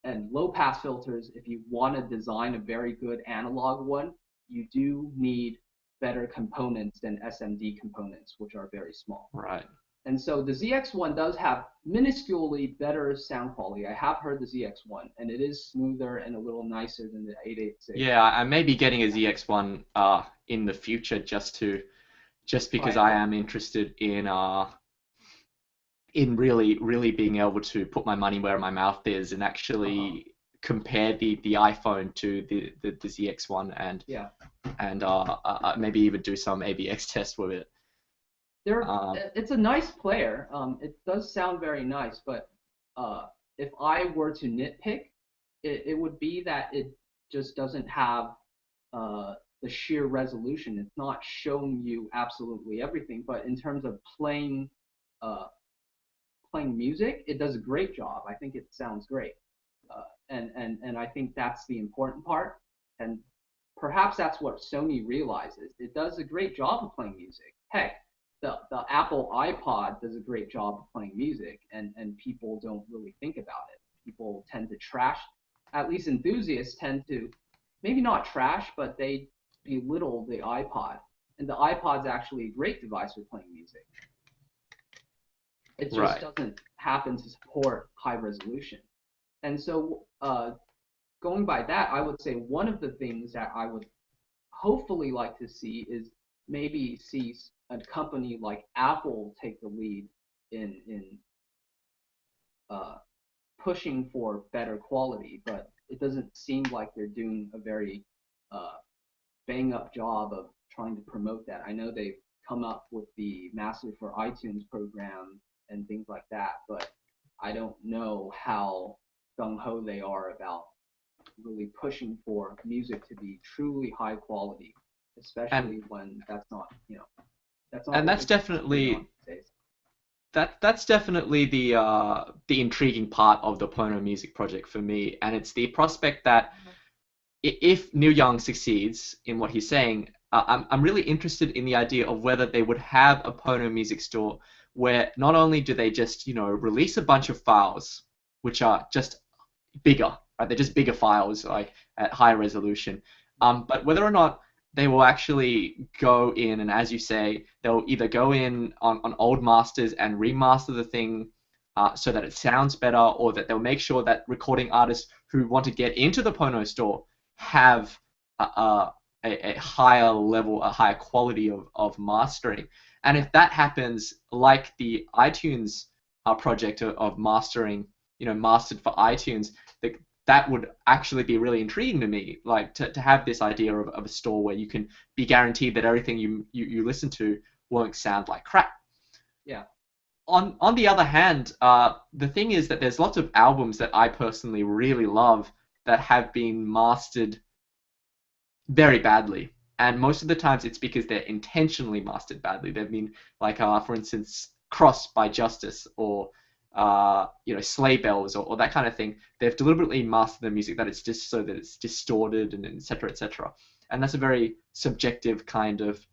and low pass filters, if you want to design a very good analog one, you do need better components than SMD components, which are very small. Right. And so the ZX1 does have minusculely better sound quality. I have heard the ZX1, and it is smoother and a little nicer than the 886. Yeah, I may be getting a ZX1 in the future, just Try because it I out. am interested in really being able to put my money where my mouth is and Uh-huh. actually compare the iPhone to the ZX1, Yeah. and maybe even do some ABX test with it. Um, It's a nice player. It does sound very nice, but uh, if I were to nitpick, it would be that it just doesn't have the sheer resolution. It's not showing you absolutely everything, but in terms of uh, playing music, it does a great job. I think it sounds great, and I think that's the important part. And perhaps that's what Sony realizes. It does a great job of playing music. Heck, the Apple iPod does a great job of playing music, and people don't really think about it. People tend to trash, at least enthusiasts tend to, maybe not trash, but they belittle the iPod. And the iPod's actually a great device for playing music. It just Right. doesn't happen to support high resolution. And so, going by that, I would say one of the things that I would hopefully like to see is maybe see a company like Apple take the lead in uh, pushing for better quality, but it doesn't seem like they're doing a very uh, bang up job of trying to promote that. I know they've come up with the Master for iTunes program and things like that, but I don't know how gung ho they are about really pushing for music to be truly high quality, And especially when that's not and what that's they're concentrating on definitely these days. that's definitely the intriguing part of the Pono Music project for me, and it's the prospect that if Neil Young succeeds in what he's saying, I'm really interested in the idea of whether they would have a Pono Music store where not only do they just release a bunch of files which are just bigger, right? They're just bigger files, like at higher resolution. But whether or not they will actually go in and, as you say, they'll either go in on old masters and remaster the thing so that it sounds better, or that they'll make sure that recording artists who want to get into the Pono store have a higher level, a higher quality of mastering. And Yeah, if that happens, like the iTunes project of mastering, mastered for iTunes, that that would actually be really intriguing to me. Like to have this idea of a store where you can be guaranteed that everything you listen to won't sound like crap. yeah, On the other hand, the thing is that there's lots of albums that I personally really love that have been mastered very badly. And most of the times it's because they're intentionally mastered badly. They've been like, for instance, Cross by Justice, or Sleigh Bells, or that kind of thing. They've deliberately mastered the music that it's just so that it's distorted and et cetera, et cetera. And that's a very subjective kind of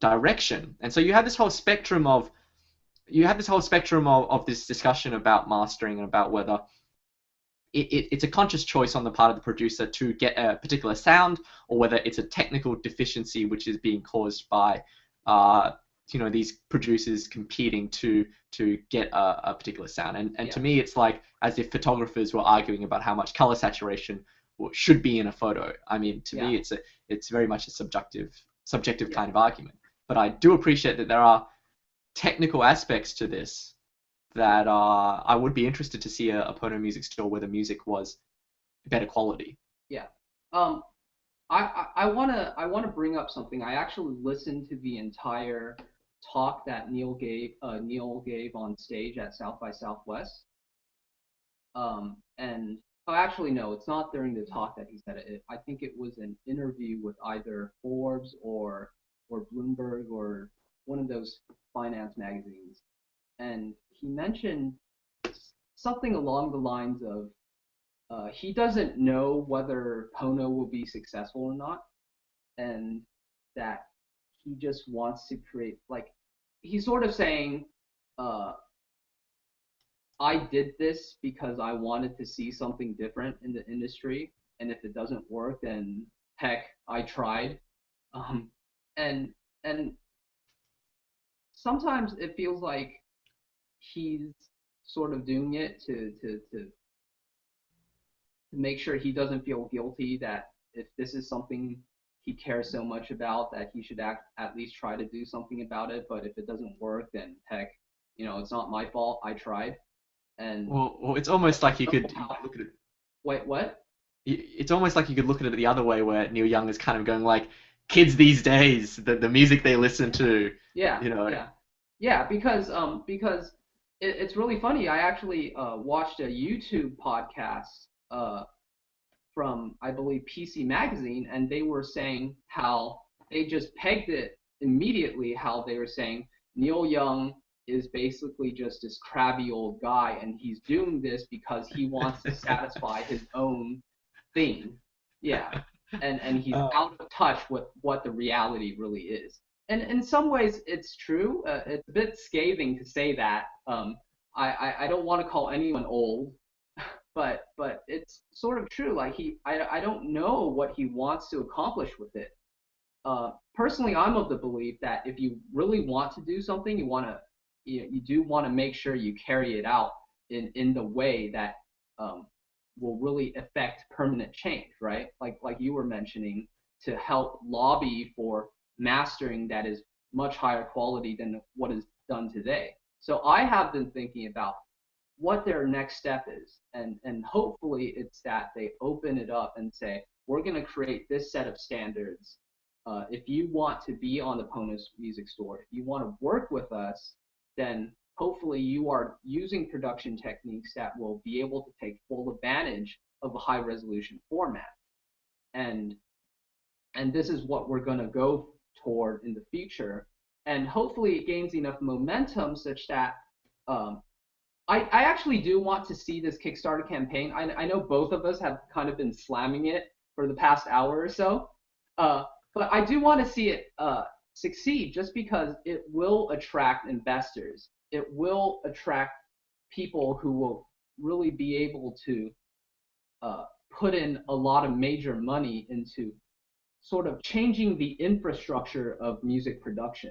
direction. And so you have this whole spectrum of this discussion about mastering and about whether it's a conscious choice on the part of the producer to get a particular sound, or whether it's a technical deficiency which is being caused by these producers competing to get a particular sound. And to yeah, me, it's like as if photographers were arguing about how much color saturation should be in a photo. I mean, to yeah, me, it's very much a subjective yeah, kind of argument. But I do appreciate that there are technical aspects to this that I would be interested to see a Pono music store where the music was better quality. yeah. Um, I wanna bring up something. I actually listened to the entire talk that Neil gave on stage at South by Southwest. And oh, actually, no, it's not during the talk that he said it. I think it was an interview with either Forbes or Bloomberg or one of those finance magazines, and he mentioned something along the lines of he doesn't know whether Pono will be successful or not, and that he just wants to create, like, he's sort of saying, uh, I did this because I wanted to see something different in the industry, and if it doesn't work, then heck, I tried. Um, and and sometimes it feels like he's sort of doing it to make sure he doesn't feel guilty that if this is something he cares so much about, that he should at least try to do something about it. But if it doesn't work, then heck, it's not my fault. I tried. And Well, it's I almost don't like you know could how. look at it. Wait, what? It's almost like you could look at it the other way, where Neil Young is kind of going like, kids these days, the music they listen to, Yeah, you know. yeah, yeah. Because it's really funny. I actually watched a YouTube podcast uh, from, I believe, PC Magazine, and they were saying how they just pegged it immediately. How they were saying Neil Young is basically just this crabby old guy, and he's doing this because he wants to satisfy his own thing. Yeah, and he's out of touch with what the reality really is. And in some ways, it's true. It's a bit scathing to say that. I don't want to call anyone old, but it's sort of true. Like I don't know what he wants to accomplish with it. Personally, I'm of the belief that if you really want to do something, you do want to make sure you carry it out in the way that will really affect permanent change, right? Like you were mentioning, to help lobby for mastering that is much higher quality than what is done today. So I have been thinking about what their next step is, and hopefully it's that they open it up and say, we're going to create this set of standards. If you want to be on the Ponos Music Store, if you want to work with us, then hopefully you are using production techniques that will be able to take full advantage of a high resolution format. And this is what we're going to go toward in the future. And hopefully it gains enough momentum such that I actually do want to see this Kickstarter campaign. I know both of us have kind of been slamming it for the past hour or so, but I do want to see it succeed, just because it will attract investors. It will attract people who will really be able to put in a lot of major money into sort of changing the infrastructure of music production.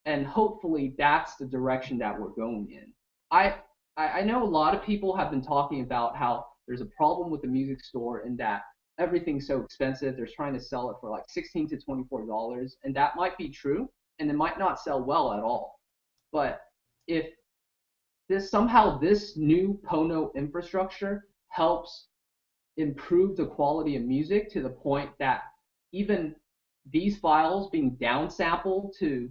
And hopefully that's the direction that we're going in. I know a lot of people have been talking about how there's a problem with the music store in that everything's so expensive. They're trying to sell it for like $16 to $24, and that might be true, and it might not sell well at all. But if this new Pono infrastructure helps improve the quality of music to the point that even these files being downsampled to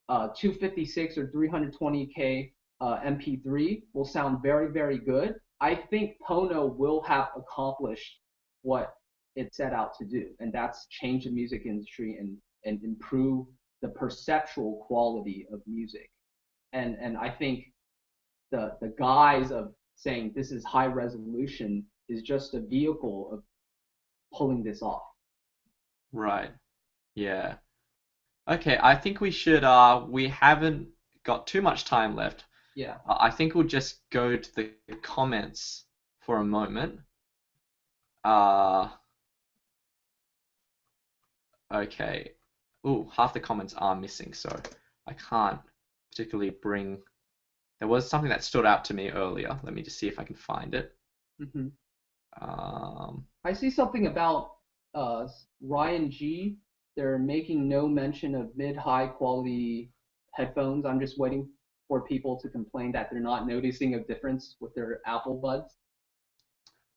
256 or 320K MP3 will sound very, very good, I think Pono will have accomplished what it set out to do, and that's change the music industry and improve the perceptual quality of music. And I think the guise of saying this is high resolution is just a vehicle of pulling this off. Right. Yeah. Okay, I think we should we haven't got too much time left. Yeah. I think we'll just go to the comments for a moment. Uh okay. Ooh, half the comments are missing, so I can't particularly bring. There was something that stood out to me earlier. Let me just see if I can find it. Mm-hmm. Um, I see something about Ryan G. They're making no mention of mid-high quality headphones. I'm just waiting for people to complain that they're not noticing a difference with their Apple Buds.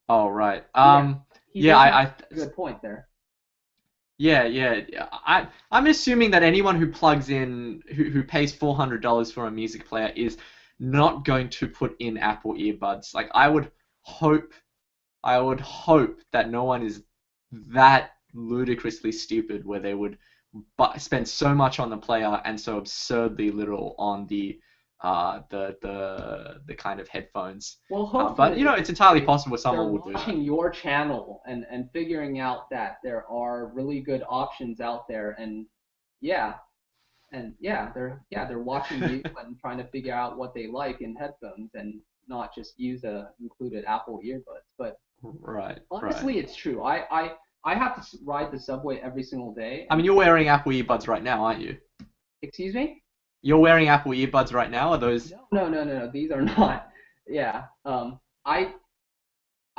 oh, right. Yeah, he Yeah, does have a good point there. yeah. I'm assuming that anyone who plugs in, who pays $400 for a music player is not going to put in Apple earbuds. Like, I would hope that no one is that ludicrously stupid where they would spend so much on the player and so absurdly little on the kind of headphones. Well, But hopefully it's entirely they're possible someone would do that. watching your channel and figuring out that there are really good options out there, and yeah, they're watching you and trying to figure out what they like in headphones and not just use a included Apple earbuds. But Right, honestly, right. it's true. I have to ride the subway every single day. I mean, you're wearing Apple earbuds right now, aren't you? Excuse me? You're wearing Apple earbuds right now? Are those? No. These are not. Yeah. I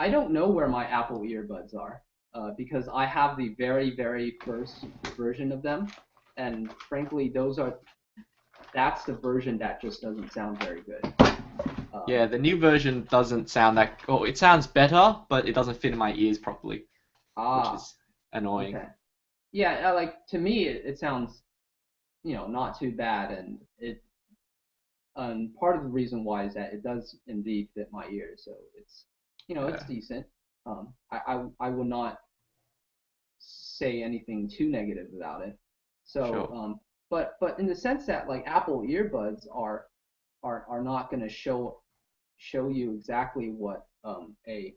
don't know where my Apple earbuds are because I have the very, very first version of them, and frankly, that's the version that just doesn't sound very good. Yeah, the new version doesn't sound that. Oh, it sounds better, but it doesn't fit in my ears properly, which Ah, is annoying. okay. Yeah, like to me, it sounds, not too bad, and part of the reason why is that it does indeed fit my ears, so it's Yeah. it's decent. I will not say anything too negative about it. So, Sure. but in the sense that like Apple earbuds are not going to show you exactly what a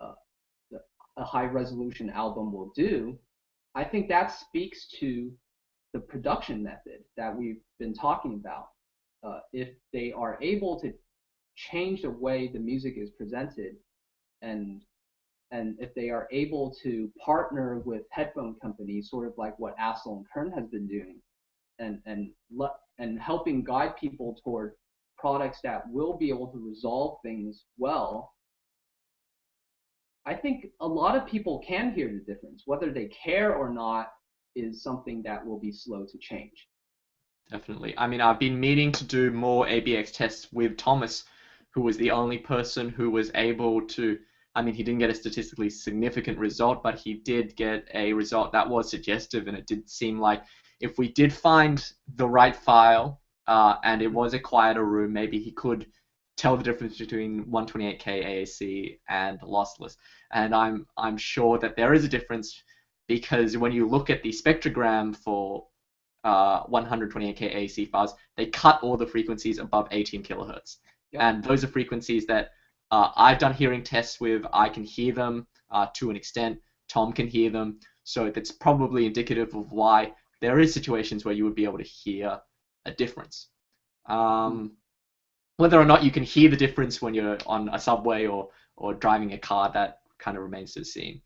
uh, a high resolution album will do. I think that speaks to the production method that we've been talking about. If they are able to change the way the music is presented, and if they are able to partner with headphone companies, sort of like what Assel and Kern has been doing, and and helping guide people toward products that will be able to resolve things well, I think a lot of people can hear the difference. Whether they care or not is something that will be slow to change. Definitely. I mean, I've been meaning to do more ABX tests with Thomas, who was the only person who was able to. I mean, he didn't get a statistically significant result, but he did get a result that was suggestive, and it did seem like if we did find the right file, and it was a quieter room, maybe he could tell the difference between 128K AAC and lossless. And I'm sure that there is a difference because when you look at the spectrogram for 128K AC files, they cut all the frequencies above 18 kilohertz. Yep. And those are frequencies that I've done hearing tests with. I can hear them to an extent. Tom can hear them. So that's probably indicative of why there is situations where you would be able to hear a difference. Whether or not you can hear the difference when you're on a subway or driving a car, that kind of remains to be seen.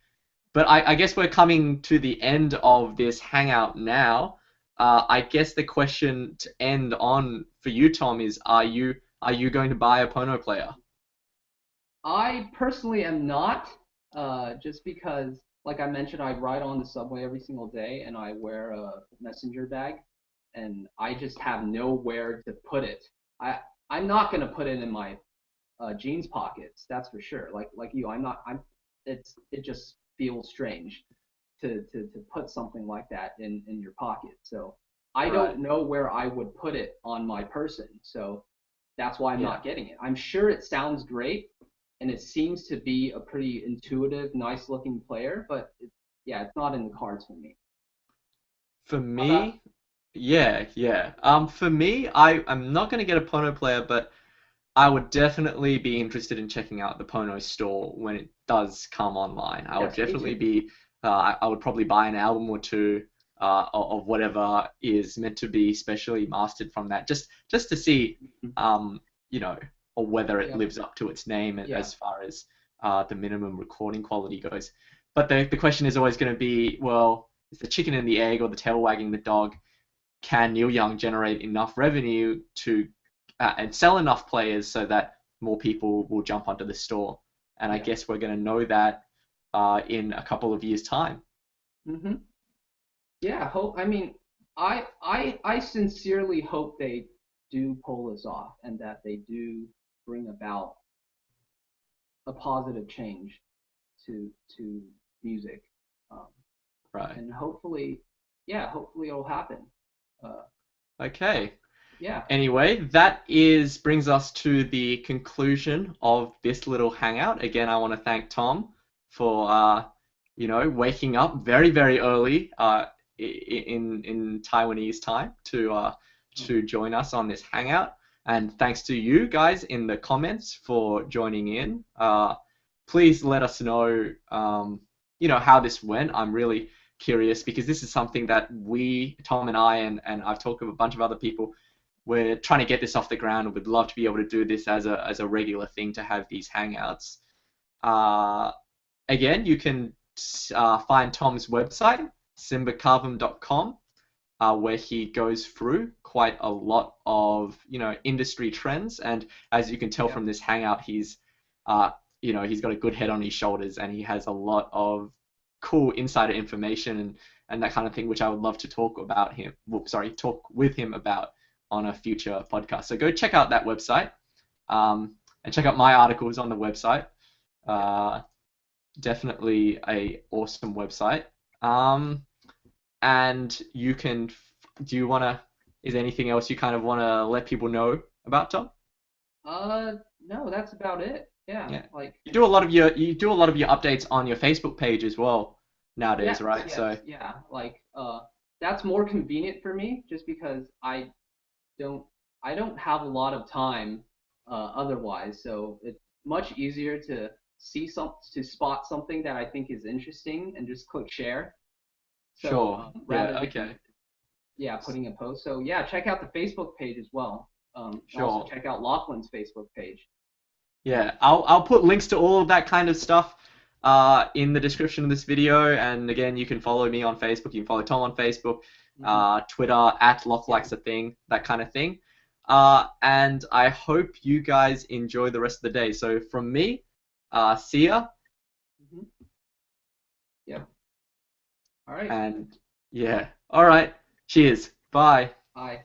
But I guess we're coming to the end of this hangout now. I guess the question to end on for you, Tom, is are you going to buy a Pono player? I personally am not, just because, like I mentioned, I ride on the subway every single day and I wear a messenger bag, and I just have nowhere to put it. I'm not gonna put it in my jeans pockets, that's for sure. Like you, I'm not. It just feels strange to put something like that in your pocket. So I Right. don't know where I would put it on my person. So that's why I'm Yeah. not getting it. I'm sure it sounds great, and it seems to be a pretty intuitive, nice looking player, but yeah, it's not in the cards for me. For How about me, yeah, yeah. For me, I'm not gonna get a Pono player, but I would definitely be interested in checking out the Pono store when it does come online. I would yes, me definitely too. be, I would probably buy an album or two of whatever is meant to be specially mastered from that, just to see, Mhm. um, or whether it Yep. lives up to its name Yeah. as far as the minimum recording quality goes. But the question is always going to be, well, is the chicken and the egg or the tail wagging the dog? Can Neil Young generate enough revenue to and sell enough players so that more people will jump onto the store? And I Yeah. guess we're going to know that in a couple of years' time. hmm Yeah. Hope. I mean, I sincerely hope they do pull this off and that they do bring about a positive change to music, um, Right. and hopefully, yeah, hopefully it'll happen. Uh, Okay. yeah, Anyway, that is brings us to the conclusion of this little hangout. Again, I want to thank Tom for waking up very, very early in Taiwanese time to join us on this hangout. And thanks to you guys in the comments for joining in. Please let us know how this went. I'm really curious because this is something that we, Tom and I, and I've talked with a bunch of other people, we're trying to get this off the ground and would love to be able to do this as a regular thing to have these hangouts. Uh, Again, you can find Tom's website, simbacarvum.com, where he goes through quite a lot of industry trends. And as you can tell yeah, from this hangout, uh, he's got a good head on his shoulders and he has a lot of cool insider information and that kind of thing, which I would love to talk with him about on a future podcast. So go check out that website and check out my articles on the website. yeah. Uh, Definitely a awesome website. Um, and you can, do you want to, is there anything else you kind of want to let people know about, Tom? Uh, no, that's about it. Yeah, Yeah. like You do a lot of your updates on your Facebook page as well nowadays, yes, right? yes, So yeah, like that's more convenient for me just because don't I don't have a lot of time otherwise, so it's much easier to to spot something that I think is interesting and just click share. So sure. rather Yeah, than okay. yeah putting a post. So yeah, check out the Facebook page as well. And also Sure. check out Lachlan's Facebook page. Yeah, I'll put links to all of that kind of stuff in the description of this video. And again, you can follow me on Facebook. You can follow Tom on Facebook, Hmm. Twitter at Yeah. LockLikes a thing, that kind of thing. And I hope you guys enjoy the rest of the day. So from me, see ya. Hmm. Yep. All right. And yeah, all right. Cheers. Bye. Bye.